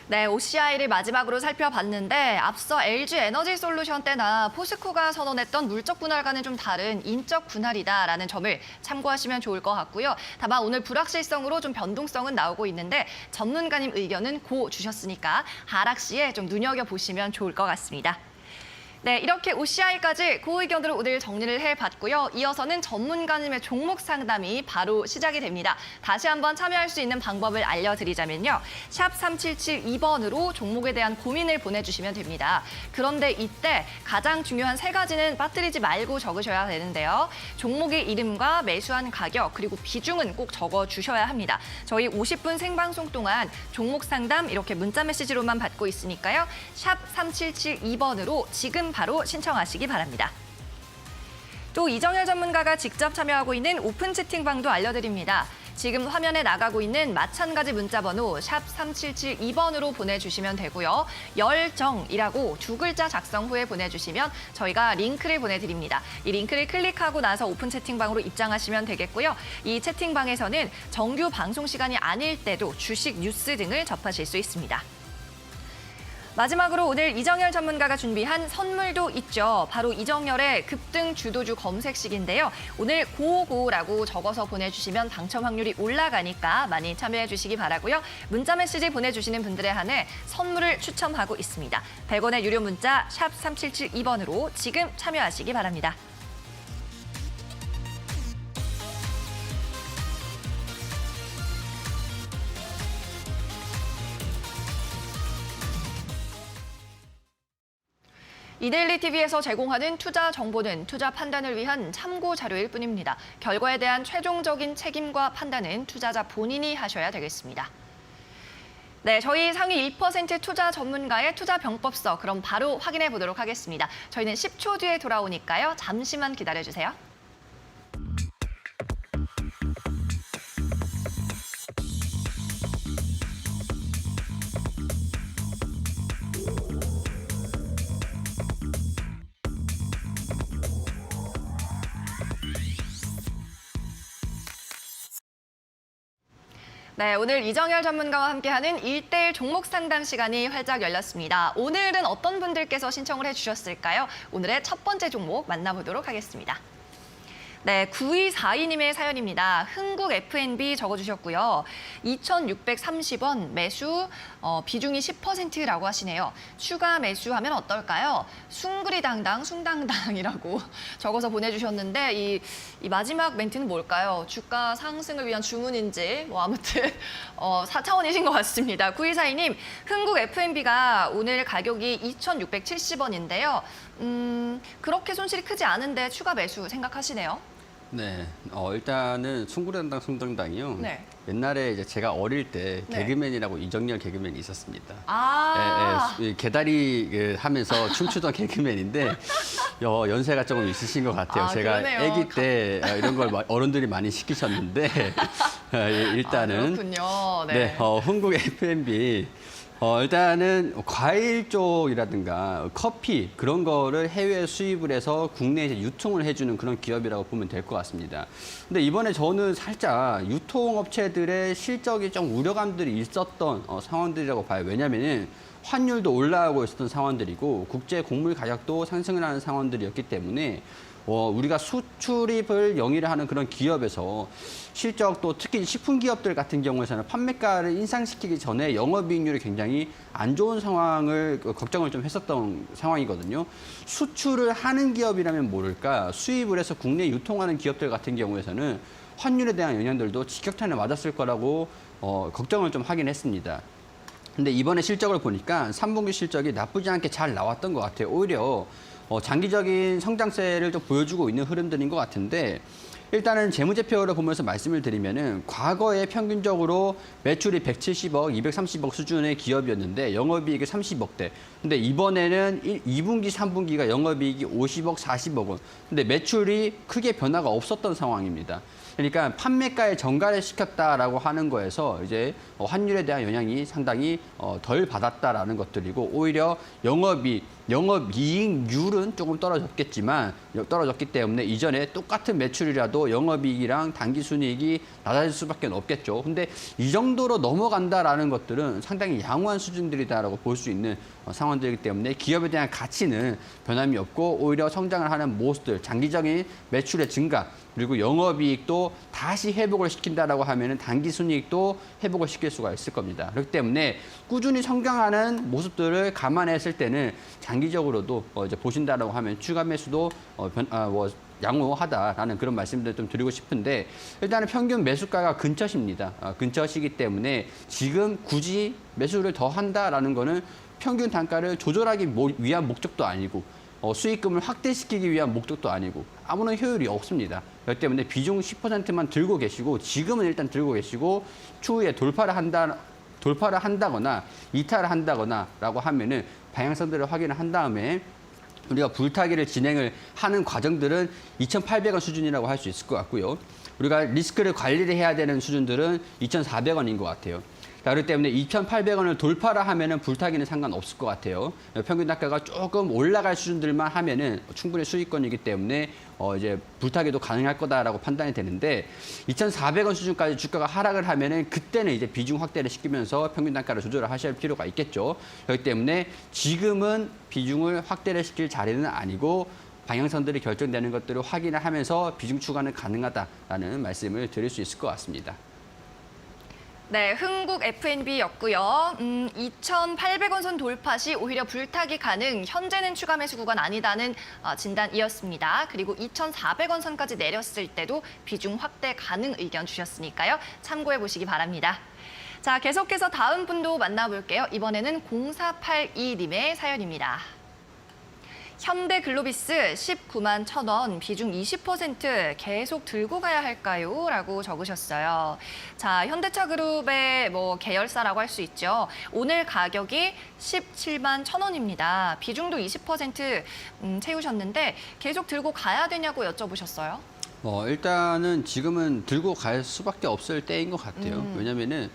네, OCI를 마지막으로 살펴봤는데 앞서 LG 에너지 솔루션 때나 포스코가 선언했던 물적 분할과는 좀 다른 인적 분할이다라는 점을 참고하시면 좋을 것 같고요. 다만 오늘 불확실성으로 좀 변동성은 나오고 있는데 전문가님 의견은 고 주셨으니까 하락 시에 좀 눈여겨보시면 좋을 것 같습니다. 네, 이렇게 OCI까지 그 의견으로 오늘 정리를 해봤고요. 이어서는 전문가님의 종목 상담이 바로 시작이 됩니다. 다시 한번 참여할 수 있는 방법을 알려드리자면요. 샵 3772번으로 종목에 대한 고민을 보내주시면 됩니다. 그런데 이때 가장 중요한 3가지는 빠뜨리지 말고 적으셔야 되는데요. 종목의 이름과 매수한 가격 그리고 비중은 꼭 적어주셔야 합니다. 저희 50분 생방송 동안 종목 상담 이렇게 문자 메시지로만 받고 있으니까요. 샵 3772번으로 지금 바로 신청하시기 바랍니다. 또 이정열 전문가가 직접 참여하고 있는 오픈 채팅방도 알려드립니다. 지금 화면에 나가고 있는 마찬가지 문자번호 샵 3772번으로 보내주시면 되고요. 열정이라고 2글자 작성 후에 보내주시면 저희가 링크를 보내드립니다. 이 링크를 클릭하고 나서 오픈 채팅방으로 입장하시면 되겠고요. 이 채팅방에서는 정규 방송 시간이 아닐 때도 주식 뉴스 등을 접하실 수 있습니다. 마지막으로 오늘 이정열 전문가가 준비한 선물도 있죠. 바로 이정열의 급등 주도주 검색식인데요. 오늘 고고라고 적어서 보내주시면 당첨 확률이 올라가니까 많이 참여해 주시기 바라고요. 문자 메시지 보내주시는 분들에 한해 선물을 추첨하고 있습니다. 100원의 유료 문자 샵 3772번으로 지금 참여하시기 바랍니다. 이데일리 TV에서 제공하는 투자 정보는 투자 판단을 위한 참고 자료일 뿐입니다. 결과에 대한 최종적인 책임과 판단은 투자자 본인이 하셔야 되겠습니다. 네, 저희 상위 1% 투자 전문가의 투자 병법서 그럼 바로 확인해 보도록 하겠습니다. 저희는 10초 뒤에 돌아오니까요. 잠시만 기다려주세요. 네, 오늘 이정열 전문가와 함께하는 1대1 종목 상담 시간이 활짝 열렸습니다. 오늘은 어떤 분들께서 신청을 해주셨을까요? 오늘의 첫 번째 종목 만나보도록 하겠습니다. 네, 9242님의 사연입니다. 흥국 F&B 적어주셨고요. 2,630원 매수, 비중이 10%라고 하시네요. 추가 매수하면 어떨까요? 숭구리당당, 숭당당이라고 적어서 보내주셨는데 이 마지막 멘트는 뭘까요? 주가 상승을 위한 주문인지 뭐 아무튼 4차원이신 것 같습니다. 9242님, 흥국 F&B가 오늘 가격이 2,670원인데요. 그렇게 손실이 크지 않은데 추가 매수 생각하시네요. 네, 일단은 숭구리당당 숭당당이요. 네. 옛날에 이제 제가 어릴 때 네. 개그맨이라고 이정열 개그맨이 있었습니다. 아, 이 개다리 하면서 춤추던 개그맨인데 연세가 조금 있으신 것 같아요. 아, 제가 그러네요. 아기 때 이런 걸 어른들이 많이 시키셨는데 일단은 그렇군요. 네, 흥국 F&B 일단은 과일 쪽이라든가 커피 그런 거를 해외 수입을 해서 국내에 이제 유통을 해주는 그런 기업이라고 보면 될 것 같습니다. 근데 이번에 저는 살짝 유통업체들의 실적이 좀 우려감들이 있었던 상황들이라고 봐요. 왜냐면은 환율도 올라가고 있었던 상황들이고 국제 곡물 가격도 상승을 하는 상황들이었기 때문에 우리가 수출입을 영위를 하는 그런 기업에서 실적도 특히 식품 기업들 같은 경우에는 판매가를 인상시키기 전에 영업이익률이 굉장히 안 좋은 상황을 걱정을 좀 했었던 상황이거든요. 수출을 하는 기업이라면 모를까 수입을 해서 국내 유통하는 기업들 같은 경우에는 환율에 대한 영향들도 직격탄을 맞았을 거라고 걱정을 좀 하긴 했습니다. 근데 이번에 실적을 보니까 3분기 실적이 나쁘지 않게 잘 나왔던 것 같아요. 오히려 장기적인 성장세를 좀 보여주고 있는 흐름들인 것 같은데 일단은 재무제표를 보면서 말씀을 드리면은 과거에 평균적으로 매출이 170억, 230억 수준의 기업이었는데 영업이익이 30억대. 근데 이번에는 2분기, 3분기가 영업이익이 50억, 40억 원. 근데 매출이 크게 변화가 없었던 상황입니다. 그러니까 판매가에 정가를 시켰다라고 하는 거에서 이제 환율에 대한 영향이 상당히 덜 받았다라는 것들이고 오히려 영업이익률은 조금 떨어졌기 때문에 이전에 똑같은 매출이라도 영업이익이랑 당기순이익이 낮아질 수밖에 없겠죠. 근데 이 정도로 넘어간다라는 것들은 상당히 양호한 수준들이다라고 볼 수 있는 상황들이기 때문에 기업에 대한 가치는 변함이 없고 오히려 성장을 하는 모습들, 장기적인 매출의 증가 그리고 영업이익도 다시 회복을 시킨다라고 하면은 당기순이익도 회복을 시킬 수가 있을 겁니다. 그렇기 때문에 꾸준히 성장하는 모습들을 감안했을 때는 장기적으로도 이제 보신다라고 하면 추가 매수도 양호하다라는 그런 말씀들을 좀 드리고 싶은데 일단은 평균 매수가가 근처십니다. 근처시기 때문에 지금 굳이 매수를 더 한다라는 거는 평균 단가를 조절하기 위한 목적도 아니고 수익금을 확대시키기 위한 목적도 아니고 아무런 효율이 없습니다. 그렇기 때문에 비중 10%만 들고 계시고 지금은 일단 들고 계시고 추후에 돌파를 한다거나 이탈을 한다거나라고 하면은 방향성들을 확인을 한 다음에 우리가 불타기를 진행을 하는 과정들은 2,800원 수준이라고 할 수 있을 것 같고요. 우리가 리스크를 관리를 해야 되는 수준들은 2,400원인 것 같아요. 그렇기 때문에 2,800원을 돌파를 하면은 불타기는 상관없을 것 같아요. 평균 단가가 조금 올라갈 수준들만 하면은 충분히 수익권이기 때문에 이제 불타기도 가능할 거다라고 판단이 되는데 2,400원 수준까지 주가가 하락을 하면은 그때는 이제 비중 확대를 시키면서 평균 단가를 조절을 하실 필요가 있겠죠. 그렇기 때문에 지금은 비중을 확대를 시킬 자리는 아니고 방향선들이 결정되는 것들을 확인을 하면서 비중 추가는 가능하다라는 말씀을 드릴 수 있을 것 같습니다. 네, 흥국 F&B였고요. 2,800원 선 돌파 시 오히려 불타기 가능, 현재는 추가 매수 구간 아니다는 진단이었습니다. 그리고 2,400원 선까지 내렸을 때도 비중 확대 가능 의견 주셨으니까요. 참고해 보시기 바랍니다. 자, 계속해서 다음 분도 만나볼게요. 이번에는 0482님의 사연입니다. 현대글로비스 19만 1,000원, 비중 20% 계속 들고 가야 할까요? 라고 적으셨어요. 자, 현대차그룹의 계열사라고 할 수 있죠. 오늘 가격이 17만 1,000원입니다. 비중도 20% 채우셨는데 계속 들고 가야 되냐고 여쭤보셨어요. 일단은 지금은 들고 갈 수밖에 없을 때인 것 같아요. 왜냐면은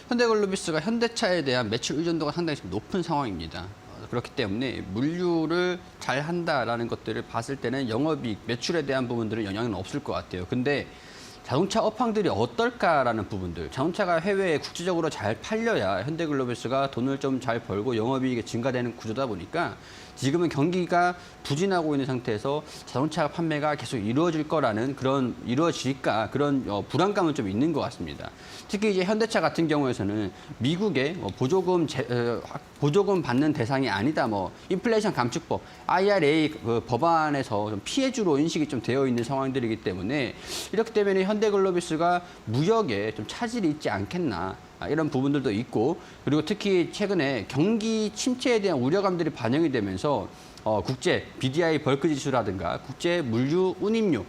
현대글로비스가 현대차에 대한 매출 의존도가 상당히 좀 높은 상황입니다. 그렇기 때문에 물류를 잘 한다라는 것들을 봤을 때는 영업이익, 매출에 대한 부분들은 영향은 없을 것 같아요. 근데 자동차 업황들이 어떨까라는 부분들, 자동차가 해외에 국제적으로 잘 팔려야 현대글로비스가 돈을 좀 잘 벌고 영업이익이 증가되는 구조다 보니까 지금은 경기가 부진하고 있는 상태에서 자동차 판매가 계속 이루어질 거라는 이루어질까 그런 불안감은 좀 있는 것 같습니다. 특히 이제 현대차 같은 경우에서는 미국의 보조금 받는 대상이 아니다, 인플레이션 감축법, IRA 그 법안에서 좀 피해주로 인식이 좀 되어 있는 상황들이기 때문에 이렇기 때문에 현대글로비스가 무역에 좀 차질이 있지 않겠나. 이런 부분들도 있고, 그리고 특히 최근에 경기 침체에 대한 우려감들이 반영이 되면서 국제 BDI 벌크 지수라든가 국제 물류 운임료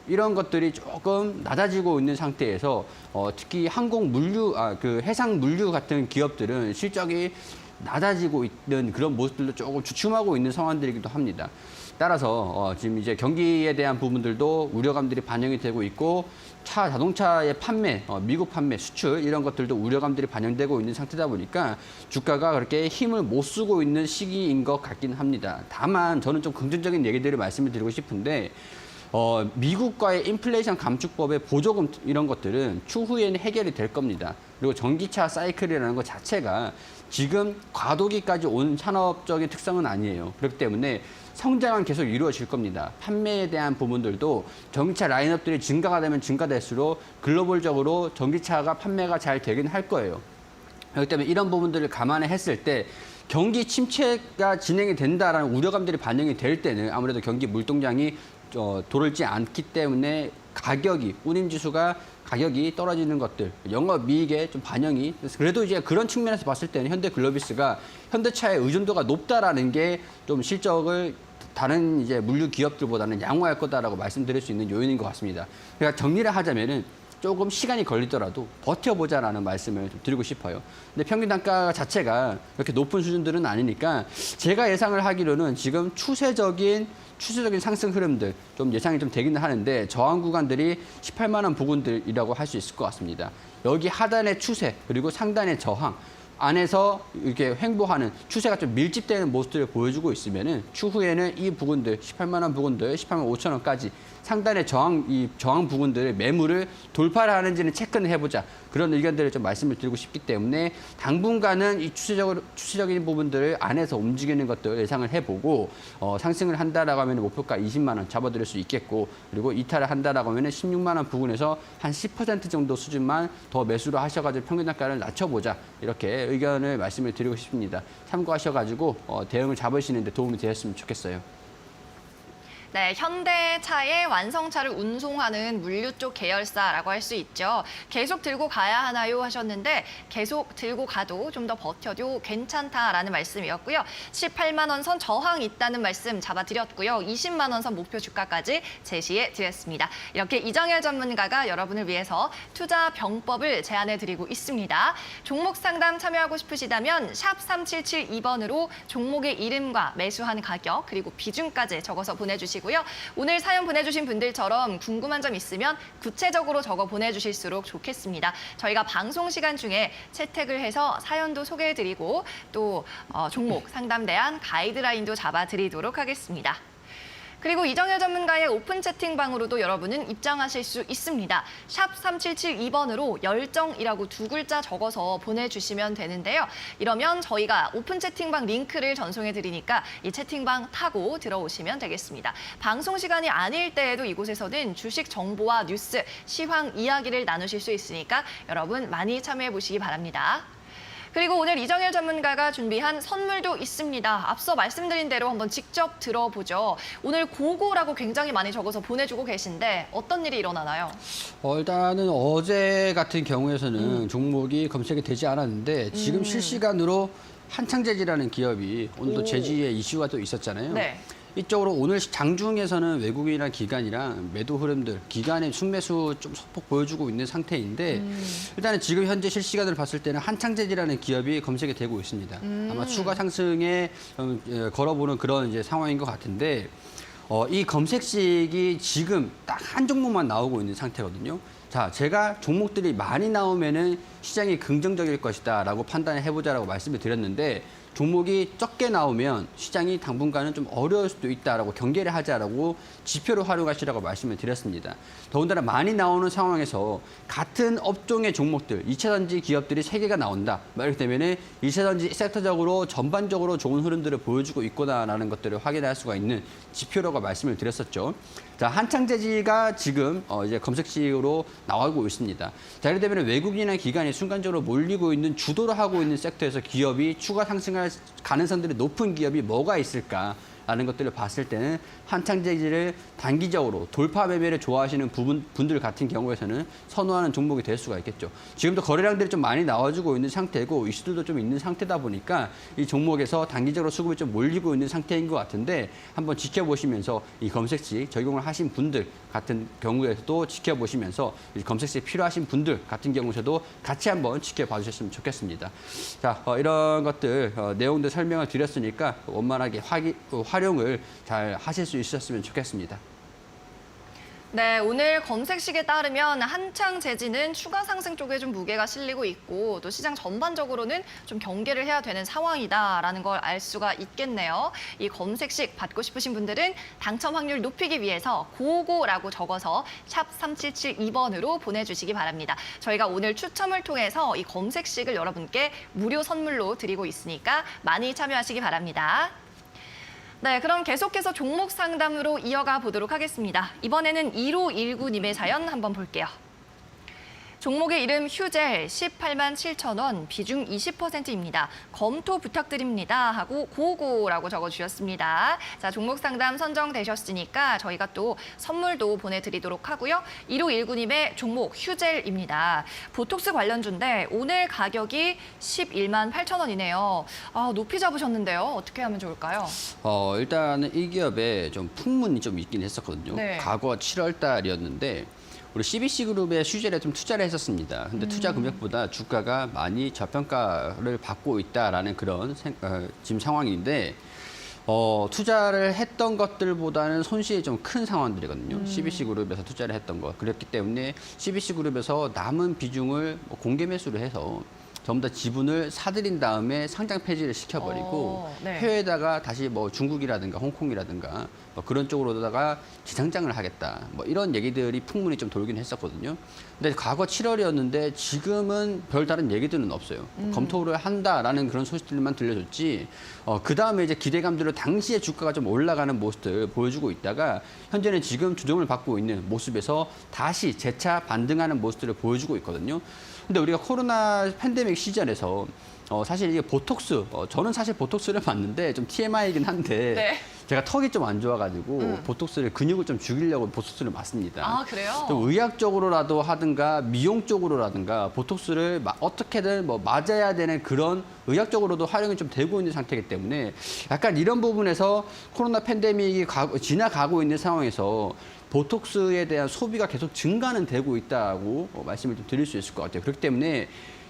이런 것들이 조금 낮아지고 있는 상태에서 특히 항공 물류, 해상 물류 같은 기업들은 실적이 낮아지고 있는 그런 모습들도 조금 주춤하고 있는 상황들이기도 합니다. 따라서 지금 이제 경기에 대한 부분들도 우려감들이 반영이 되고 있고, 자동차의 판매, 미국 판매, 수출 이런 것들도 우려감들이 반영되고 있는 상태다 보니까 주가가 그렇게 힘을 못 쓰고 있는 시기인 것 같긴 합니다. 다만 저는 좀 긍정적인 얘기들을 말씀을 드리고 싶은데, 미국과의 인플레이션 감축법의 보조금 이런 것들은 추후에는 해결이 될 겁니다. 그리고 전기차 사이클이라는 것 자체가 지금 과도기까지 온 산업적인 특성은 아니에요. 그렇기 때문에 성장은 계속 이루어질 겁니다. 판매에 대한 부분들도 전기차 라인업들이 증가가 되면 증가될수록 글로벌적으로 전기차가 판매가 잘 되긴 할 거예요. 그렇기 때문에 이런 부분들을 감안해 했을 때 경기 침체가 진행이 된다라는 우려감들이 반영이 될 때는 아무래도 경기 물동량이 돌지 않기 때문에 운임지수가 가격이 떨어지는 것들, 영업이익에 좀 반영이, 그래도 이제 그런 측면에서 봤을 때는 현대글로비스가 현대차의 의존도가 높다라는 게 좀 실적을 다른 이제 물류 기업들보다는 양호할 거다라고 말씀드릴 수 있는 요인인 것 같습니다. 그러니까 정리를 하자면은 조금 시간이 걸리더라도 버텨보자라는 말씀을 좀 드리고 싶어요. 근데 평균 단가 자체가 그렇게 높은 수준들은 아니니까 제가 예상을 하기로는 지금 추세적인 상승 흐름들 좀 예상이 좀 되기는 하는데 저항 구간들이 18만 원 부근들이라고 할 수 있을 것 같습니다. 여기 하단의 추세 그리고 상단의 저항 안에서 이렇게 횡보하는 추세가 좀 밀집되는 모습들을 보여주고 있으면은 추후에는 이 부분들 18만 원 부근들 18만 5천 원까지 상단의 저항 부분들의 매물을 돌파를 하는지는 체크는 해보자. 그런 의견들을 좀 말씀을 드리고 싶기 때문에 당분간은 이 추세적인 부분들을 안에서 움직이는 것들 예상을 해보고 상승을 한다라고 하면 목표가 20만 원 잡아드릴 수 있겠고, 그리고 이탈을 한다라고 하면 16만 원 부근에서 한 10% 정도 수준만 더 매수를 하셔가지고 평균 단가를 낮춰보자. 이렇게 의견을 말씀을 드리고 싶습니다. 참고하셔가지고 대응을 잡으시는 데 도움이 되었으면 좋겠어요. 네, 현대차의 완성차를 운송하는 물류 쪽 계열사라고 할 수 있죠. 계속 들고 가야 하나요 하셨는데 계속 들고 가도 좀 더 버텨도 괜찮다라는 말씀이었고요. 18만 원 선 저항 있다는 말씀 잡아드렸고요. 20만 원 선 목표 주가까지 제시해 드렸습니다. 이렇게 이정열 전문가가 여러분을 위해서 투자 병법을 제안해 드리고 있습니다. 종목 상담 참여하고 싶으시다면 샵 3772번으로 종목의 이름과 매수한 가격 그리고 비중까지 적어서 보내주시고요. 오늘 사연 보내주신 분들처럼 궁금한 점 있으면 구체적으로 적어 보내주실수록 좋겠습니다. 저희가 방송 시간 중에 채택을 해서 사연도 소개해드리고 또 종목 상담 대한 가이드라인도 잡아드리도록 하겠습니다. 그리고 이정열 전문가의 오픈 채팅방으로도 여러분은 입장하실 수 있습니다. 샵 3772번으로 열정이라고 2글자 적어서 보내주시면 되는데요. 이러면 저희가 오픈 채팅방 링크를 전송해 드리니까 이 채팅방 타고 들어오시면 되겠습니다. 방송 시간이 아닐 때에도 이곳에서는 주식 정보와 뉴스, 시황 이야기를 나누실 수 있으니까 여러분 많이 참여해 보시기 바랍니다. 그리고 오늘 이정열 전문가가 준비한 선물도 있습니다. 앞서 말씀드린 대로 한번 직접 들어보죠. 오늘 고고라고 굉장히 많이 적어서 보내주고 계신데 어떤 일이 일어나나요? 일단은 어제 같은 경우에서는 종목이 검색이 되지 않았는데 지금 실시간으로 한창제지라는 기업이 오늘도 제지에 이슈가 또 있었잖아요. 네. 이쪽으로 오늘 장중에서는 외국인이랑 기관이랑 매도 흐름들, 기관의 순매수 좀 소폭 보여주고 있는 상태인데 일단은 지금 현재 실시간으로 봤을 때는 한창제지라는 기업이 검색이 되고 있습니다. 아마 추가 상승에 걸어보는 그런 이제 상황인 것 같은데 이 검색식이 지금 딱 한 종목만 나오고 있는 상태거든요. 자, 제가 종목들이 많이 나오면은 시장이 긍정적일 것이다라고 판단을 해보자라고 말씀을 드렸는데 종목이 적게 나오면 시장이 당분간은 좀 어려울 수도 있다라고 경계를 하자라고 지표를 활용하시라고 말씀을 드렸습니다. 더군다나 많이 나오는 상황에서 같은 업종의 종목들, 2차전지 기업들이 3개가 나온다. 이렇게 되면은 2차전지 섹터적으로 전반적으로 좋은 흐름들을 보여주고 있구나라는 것들을 확인할 수가 있는 지표라고 말씀을 드렸었죠. 자, 한창재지가 지금 이제 검색식으로 나오고 있습니다. 자, 이렇게 되면 외국인이나 기관이 순간적으로 몰리고 있는 주도를 하고 있는 섹터에서 기업이 추가 상승할 가능성들이 높은 기업이 뭐가 있을까? 라는 것들을 봤을 때는 한창재지를 단기적으로 돌파 매매를 좋아하시는 분들 같은 경우에서는 선호하는 종목이 될 수가 있겠죠. 지금도 거래량들이 좀 많이 나와주고 있는 상태고 이슈들도 좀 있는 상태다 보니까 이 종목에서 단기적으로 수급이 좀 몰리고 있는 상태인 것 같은데 한번 지켜보시면서 이 검색시 적용을 하신 분들 같은 경우에도 지켜보시면서 이 검색시 필요하신 분들 같은 경우에도 같이 한번 지켜봐 주셨으면 좋겠습니다. 자, 이런 것들 내용들 설명을 드렸으니까 원만하게 활용을 잘 하실 수 있었으면 좋겠습니다. 네, 오늘 검색식에 따르면 한창재지는 추가 상승 쪽에 좀 무게가 실리고 있고 또 시장 전반적으로는 좀 경계를 해야 되는 상황이다라는 걸 알 수가 있겠네요. 이 검색식 받고 싶으신 분들은 당첨 확률 높이기 위해서 고고라고 적어서 샵 3772번으로 보내주시기 바랍니다. 저희가 오늘 추첨을 통해서 이 검색식을 여러분께 무료 선물로 드리고 있으니까 많이 참여하시기 바랍니다. 네, 그럼 계속해서 종목 상담으로 이어가 보도록 하겠습니다. 이번에는 1519님의 사연 한번 볼게요. 종목의 이름 휴젤 18만 7천 원, 비중 20%입니다. 검토 부탁드립니다 하고 고고라고 적어주셨습니다. 자, 종목 상담 선정되셨으니까 저희가 또 선물도 보내드리도록 하고요. 1519님의 종목 휴젤입니다. 보톡스 관련주인데 오늘 가격이 11만 8천 원이네요. 아, 높이 잡으셨는데요. 어떻게 하면 좋을까요? 일단은 이 기업에 좀 풍문이 좀 있긴 했었거든요. 네. 과거 7월 달이었는데 우리 CBC그룹의 휴젤에 좀 투자를 했었습니다. 근데 투자 금액보다 주가가 많이 저평가를 받고 있다라는 그런 지금 상황인데 투자를 했던 것들보다는 손실이 좀 큰 상황들이거든요. CBC그룹에서 투자를 했던 거. 그렇기 때문에 CBC그룹에서 남은 비중을 공개 매수를 해서 전부 다 지분을 사들인 다음에 상장 폐지를 시켜버리고 네. 해외에다가 다시 뭐 중국이라든가 홍콩이라든가 뭐 그런 쪽으로다가 지상장을 하겠다. 뭐 이런 얘기들이 풍문이 좀 돌긴 했었거든요. 근데 과거 7월이었는데 지금은 별다른 얘기들은 없어요. 검토를 한다라는 그런 소식들만 들려줬지. 그 다음에 이제 기대감들을 당시에 주가가 좀 올라가는 모습들 보여주고 있다가 현재는 지금 조정을 받고 있는 모습에서 다시 재차 반등하는 모습들을 보여주고 있거든요. 근데 우리가 코로나 팬데믹 시절에서 사실 이게 보톡스, 저는 사실 보톡스를 맞는데 좀 TMI이긴 한데 네. 제가 턱이 좀 안 좋아가지고 보톡스를 근육을 좀 죽이려고 보톡스를 맞습니다. 아, 그래요? 좀 의학적으로라도 하든가 미용 쪽으로라든가 보톡스를 어떻게든 뭐 맞아야 되는 그런 의학적으로도 활용이 좀 되고 있는 상태이기 때문에 약간 이런 부분에서 코로나 팬데믹이 지나가고 있는 상황에서 보톡스에 대한 소비가 계속 증가는 되고 있다고 말씀을 좀 드릴 수 있을 것 같아요. 그렇기 때문에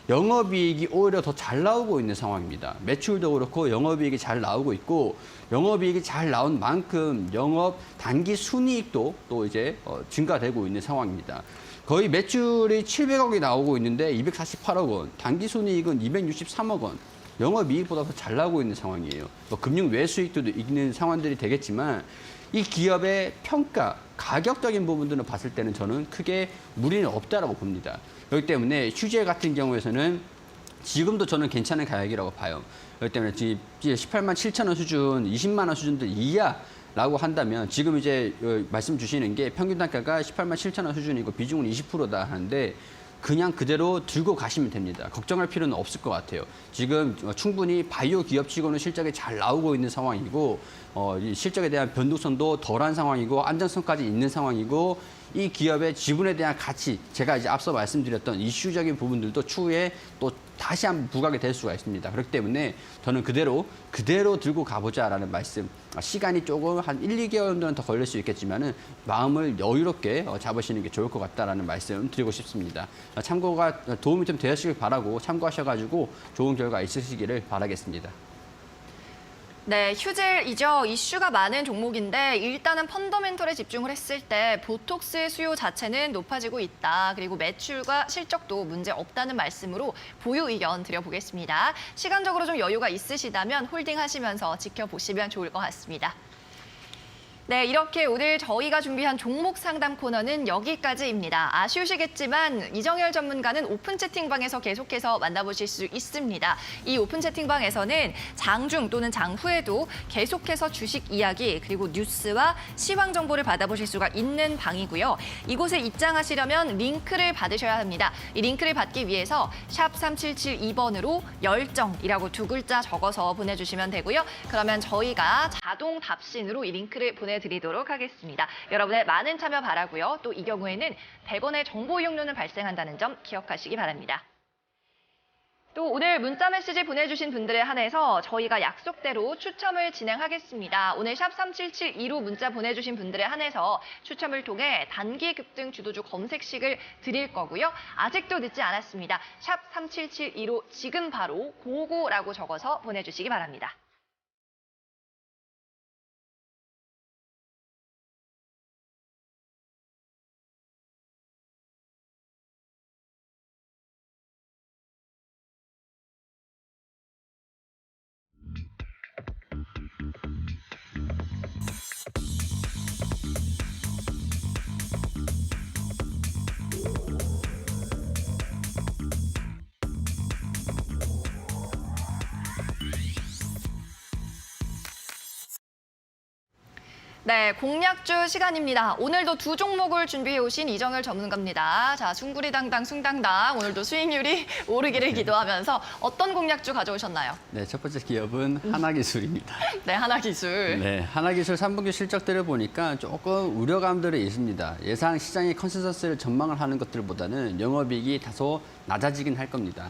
영업이익이 오히려 더 잘 나오고 있는 상황입니다. 매출도 그렇고 영업이익이 잘 나오고 있고 영업이익이 잘 나온 만큼 영업 단기 순이익도 또 이제 증가되고 있는 상황입니다. 거의 매출이 700억이 나오고 있는데 248억 원, 단기 순이익은 263억 원. 영업이익보다 더 잘 나오고 있는 상황이에요. 금융 외수익도 있는 상황들이 되겠지만 이 기업의 평가, 가격적인 부분들을 봤을 때는 저는 크게 무리는 없다라고 봅니다. 그렇기 때문에 휴젤 같은 경우에서는 지금도 저는 괜찮은 가격이라고 봐요. 그렇기 때문에 지금 18만 7천 원 수준, 20만 원 수준들 이하라고 한다면 지금 이제 말씀 주시는 게 평균 단가가 18만 7천 원 수준이고 비중은 20%다 하는데 그냥 그대로 들고 가시면 됩니다. 걱정할 필요는 없을 것 같아요. 지금 충분히 바이오 기업치고는 실적이 잘 나오고 있는 상황이고 이 실적에 대한 변동성도 덜한 상황이고 안정성까지 있는 상황이고 이 기업의 지분에 대한 가치, 제가 이제 앞서 말씀드렸던 이슈적인 부분들도 추후에 또 다시 한번 부각이 될 수가 있습니다. 그렇기 때문에 저는 그대로 들고 가보자라는 말씀. 시간이 조금 한 1, 2개월 정도는 더 걸릴 수 있겠지만은 마음을 여유롭게 잡으시는 게 좋을 것 같다라는 말씀 드리고 싶습니다. 참고가 도움이 좀 되었길 바라고 참고하셔가지고 좋은 결과 있으시기를 바라겠습니다. 네, 휴젤이죠. 이슈가 많은 종목인데 일단은 펀더멘털에 집중을 했을 때 보톡스 수요 자체는 높아지고 있다. 그리고 매출과 실적도 문제 없다는 말씀으로 보유 의견 드려보겠습니다. 시간적으로 좀 여유가 있으시다면 홀딩하시면서 지켜보시면 좋을 것 같습니다. 네, 이렇게 오늘 저희가 준비한 종목 상담 코너는 여기까지입니다. 아쉬우시겠지만 이정열 전문가는 오픈 채팅방에서 계속해서 만나보실 수 있습니다. 이 오픈 채팅방에서는 장중 또는 장후에도 계속해서 주식 이야기 그리고 뉴스와 시황 정보를 받아보실 수가 있는 방이고요. 이곳에 입장하시려면 링크를 받으셔야 합니다. 이 링크를 받기 위해서 샵 3772번으로 열정이라고 두 글자 적어서 보내주시면 되고요. 그러면 저희가 자동 답신으로 이 링크를 보내드리도록 하겠습니다. 여러분의 많은 참여 바라고요. 또 이 경우에는 100원의 정보 이용료는 발생한다는 점 기억하시기 바랍니다. 또 오늘 문자 메시지 보내주신 분들에 한해서 저희가 약속대로 추첨을 진행하겠습니다. 오늘 샵 3772로 문자 보내주신 분들에 한해서 추첨을 통해 단기 급등 주도주 검색식을 드릴 거고요. 아직도 늦지 않았습니다. 샵 3772로 지금 바로 고고라고 적어서 보내주시기 바랍니다. 네, 공략주 시간입니다. 오늘도 두 종목을 준비해 오신 이정열 전문가입니다. 자, 숭구리당당 숭당당 오늘도 수익률이 오르기를 기도하면서 어떤 공략주 가져오셨나요? 네, 첫 번째 기업은 하나기술입니다. 네, 하나기술. 네, 하나기술 3분기 실적들을 보니까 조금 우려감들이 있습니다. 예상 시장의 컨센서스를 전망을 하는 것들보다는 영업이익이 다소 낮아지긴 할 겁니다.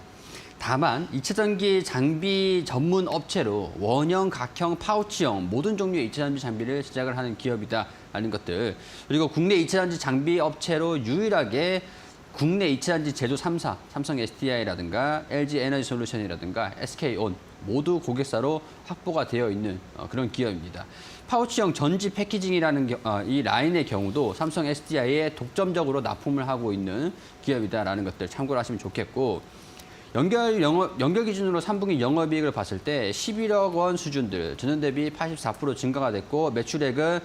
다만 2차 전기 장비 전문 업체로 원형, 각형, 파우치형 모든 종류의 2차 전지 장비를 제작을 하는 기업이다라는 것들, 그리고 국내 2차 전지 장비 업체로 유일하게 국내 2차 전지 제조 3사, 삼성 SDI라든가 LG 에너지 솔루션이라든가 SK온 모두 고객사로 확보가 되어 있는 그런 기업입니다. 파우치형 전지 패키징이라는 이 라인의 경우도 삼성 SDI에 독점적으로 납품을 하고 있는 기업이다라는 것들 참고를 하시면 좋겠고, 연결 기준으로 3분기 영업이익을 봤을 때 11억 원 수준들, 전년 대비 84% 증가가 됐고, 매출액은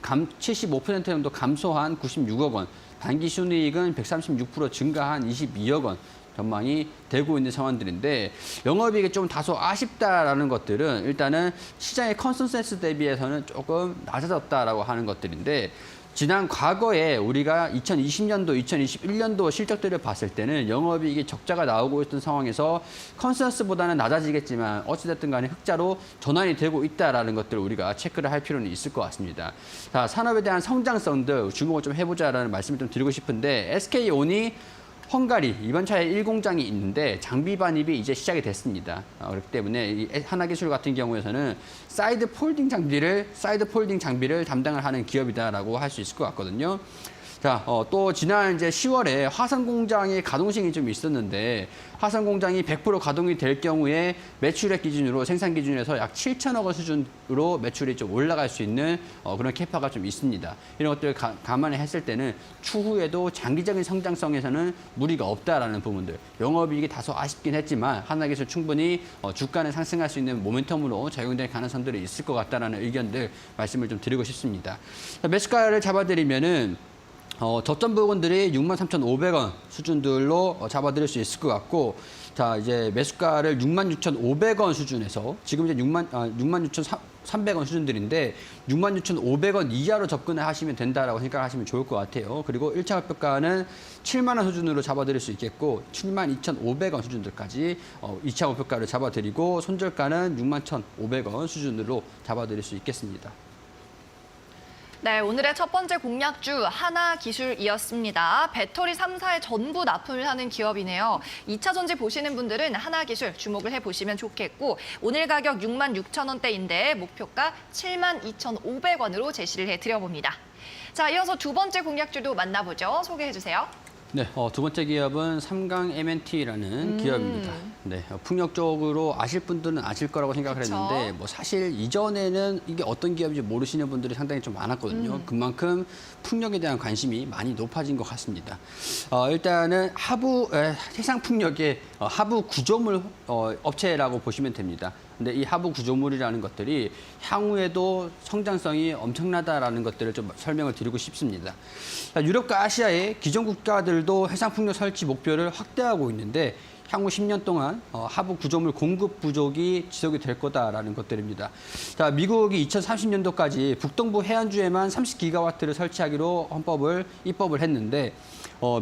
75% 정도 감소한 96억 원, 단기 순이익은 136% 증가한 22억 원 전망이 되고 있는 상황들인데, 영업이익이 좀 다소 아쉽다라는 것들은 일단은 시장의 컨센서스 대비해서는 조금 낮아졌다라고 하는 것들인데, 지난 과거에 우리가 2020년도, 2021년도 실적들을 봤을 때는 영업이익이 적자가 나오고 있던 상황에서 컨센서스보다는 낮아지겠지만 어찌됐든 간에 흑자로 전환이 되고 있다라는 것들을 우리가 체크를 할 필요는 있을 것 같습니다. 자, 산업에 대한 성장성들 주목을 좀 해보자라는 말씀을 좀 드리고 싶은데, SK온이 헝가리 이번 차에 1공장이 있는데 장비 반입이 이제 시작이 됐습니다. 그렇기 때문에 이 하나기술 같은 경우에서는 사이드 폴딩 장비를 담당을 하는 기업이다라고 할 수 있을 것 같거든요. 자, 또 지난 이제 10월에 화성 공장의 가동식이 좀 있었는데, 화성 공장이 100% 가동이 될 경우에 매출액 기준으로, 생산 기준에서 약 7천억 원 수준으로 매출이 좀 올라갈 수 있는 그런 캐파가 좀 있습니다. 이런 것들을 감안해 했을 때는 추후에도 장기적인 성장성에서는 무리가 없다라는 부분들, 영업이익이 다소 아쉽긴 했지만 하나기술 충분히 주가는 상승할 수 있는 모멘텀으로 작용될 가능성들이 있을 것 같다라는 의견들 말씀을 좀 드리고 싶습니다. 자, 매수가를 잡아드리면은 저점 부분들이 63,500원 수준들로 잡아드릴 수 있을 것 같고, 자, 이제 매수가를 66,500원 수준에서 지금 이제 66,300원 수준들인데 66,500원 이하로 접근을 하시면 된다라고 생각하시면 좋을 것 같아요. 그리고 1차 목표가는 7만 원 수준으로 잡아드릴 수 있겠고, 72,500원 수준들까지 2차 목표가를 잡아드리고, 손절가는 61,500원 수준으로 잡아드릴 수 있겠습니다. 네, 오늘의 첫 번째 공략주 하나기술이었습니다. 배터리 3사에 전부 납품을 하는 기업이네요. 2차 전지 보시는 분들은 하나기술 주목을 해보시면 좋겠고, 오늘 가격 66,000원대인데 목표가 72,500원으로 제시를 해드려봅니다. 자, 이어서 두 번째 공략주도 만나보죠. 소개해주세요. 네, 두 번째 기업은 삼강 M&T라는 기업입니다. 네, 풍력 쪽으로 아실 분들은 아실 거라고 생각을 그쵸. 했는데 뭐 사실 이전에는 이게 어떤 기업인지 모르시는 분들이 상당히 좀 많았거든요. 그만큼 풍력에 대한 관심이 많이 높아진 것 같습니다. 일단은 해상풍력의 하부 구조물 업체라고 보시면 됩니다. 근데 이 하부 구조물이라는 것들이 향후에도 성장성이 엄청나다라는 것들을 좀 설명을 드리고 싶습니다. 유럽과 아시아의 기존 국가들도 해상풍력 설치 목표를 확대하고 있는데 향후 10년 동안 하부 구조물 공급 부족이 지속이 될 거다라는 것들입니다. 자, 미국이 2030년도까지 북동부 해안주에만 30기가와트를 설치하기로 입법을 했는데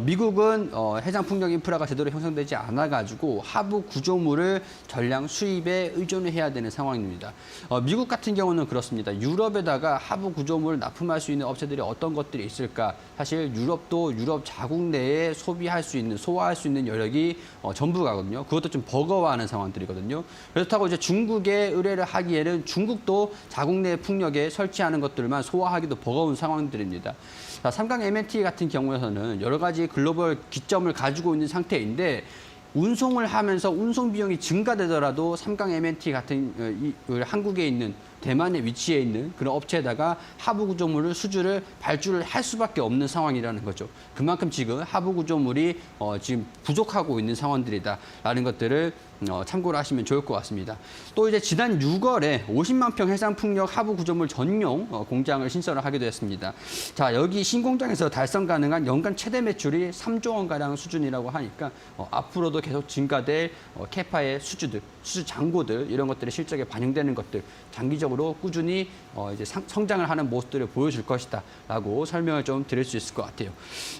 미국은 해상 풍력 인프라가 제대로 형성되지 않아가지고 하부 구조물을 전량 수입에 의존을 해야 되는 상황입니다. 미국 같은 경우는 그렇습니다. 유럽에다가 하부 구조물을 납품할 수 있는 업체들이 어떤 것들이 있을까? 사실 유럽도 유럽 자국 내에 소화할 수 있는 여력이 전부가거든요. 그것도 좀 버거워하는 상황들이거든요. 그렇다고 이제 중국에 의뢰를 하기에는 중국도 자국 내 풍력에 설치하는 것들만 소화하기도 버거운 상황들입니다. 자, 삼강 M&T 같은 경우에는 여러 가지 글로벌 기점을 가지고 있는 상태인데 운송을 하면서 운송 비용이 증가되더라도 삼강 M&T 같은 한국에 있는 대만에 위치해 있는 그런 업체에다가 하부 구조물을 발주를 할 수밖에 없는 상황이라는 거죠. 그만큼 지금 하부 구조물이 지금 부족하고 있는 상황들이다라는 것들을 참고를 하시면 좋을 것 같습니다. 또 이제 지난 6월에 50만 평 해상풍력 하부 구조물 전용 공장을 신설을 하기도 했습니다. 자, 여기 신공장에서 달성 가능한 연간 최대 매출이 3조 원가량 수준이라고 하니까 앞으로도 계속 증가될 캐파의 수주 잔고들 이런 것들이 실적에 반영되는 것들 장기적으로 꾸준히 이제 성장을 하는 모습들을 보여줄 것이다라고 설명을 좀 드릴 수 있을 것 같아요.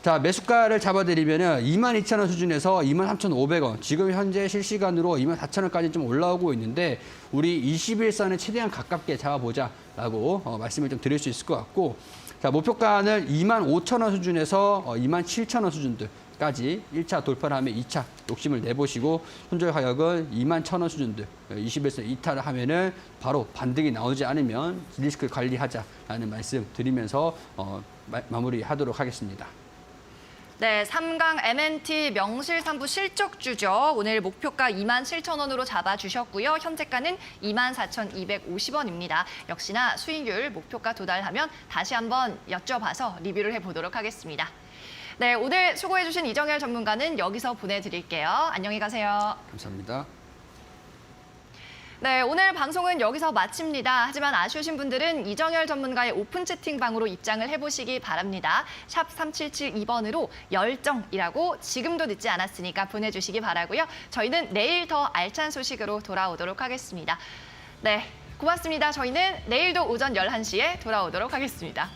자, 매수가를 잡아드리면은 22,000원 수준에서 23,500원, 지금 현재 실시간으로 24,000원까지 좀 올라오고 있는데 우리 21선에 최대한 가깝게 잡아보자라고 말씀을 좀 드릴 수 있을 것 같고, 자, 목표가는 25,000원 수준에서 27,000원 수준들까지 1차 돌파를 하면 2차 욕심을 내보시고 손절 가격은 21,000원 수준들 21선 이탈을 하면은 바로 반등이 나오지 않으면 리스크 관리하자라는 말씀 드리면서 마무리하도록 하겠습니다. 네, 삼강 M&T 명실상부 실적주죠. 오늘 목표가 27,000원으로 잡아주셨고요. 현재가는 24,250원입니다. 역시나 수익률 목표가 도달하면 다시 한번 여쭤봐서 리뷰를 해보도록 하겠습니다. 네, 오늘 수고해주신 이정열 전문가는 여기서 보내드릴게요. 안녕히 가세요. 감사합니다. 네, 오늘 방송은 여기서 마칩니다. 하지만 아쉬우신 분들은 이정열 전문가의 오픈 채팅방으로 입장을 해보시기 바랍니다. 샵 3772번으로 열정이라고 지금도 늦지 않았으니까 보내주시기 바라고요. 저희는 내일 더 알찬 소식으로 돌아오도록 하겠습니다. 네, 고맙습니다. 저희는 내일도 오전 11시에 돌아오도록 하겠습니다.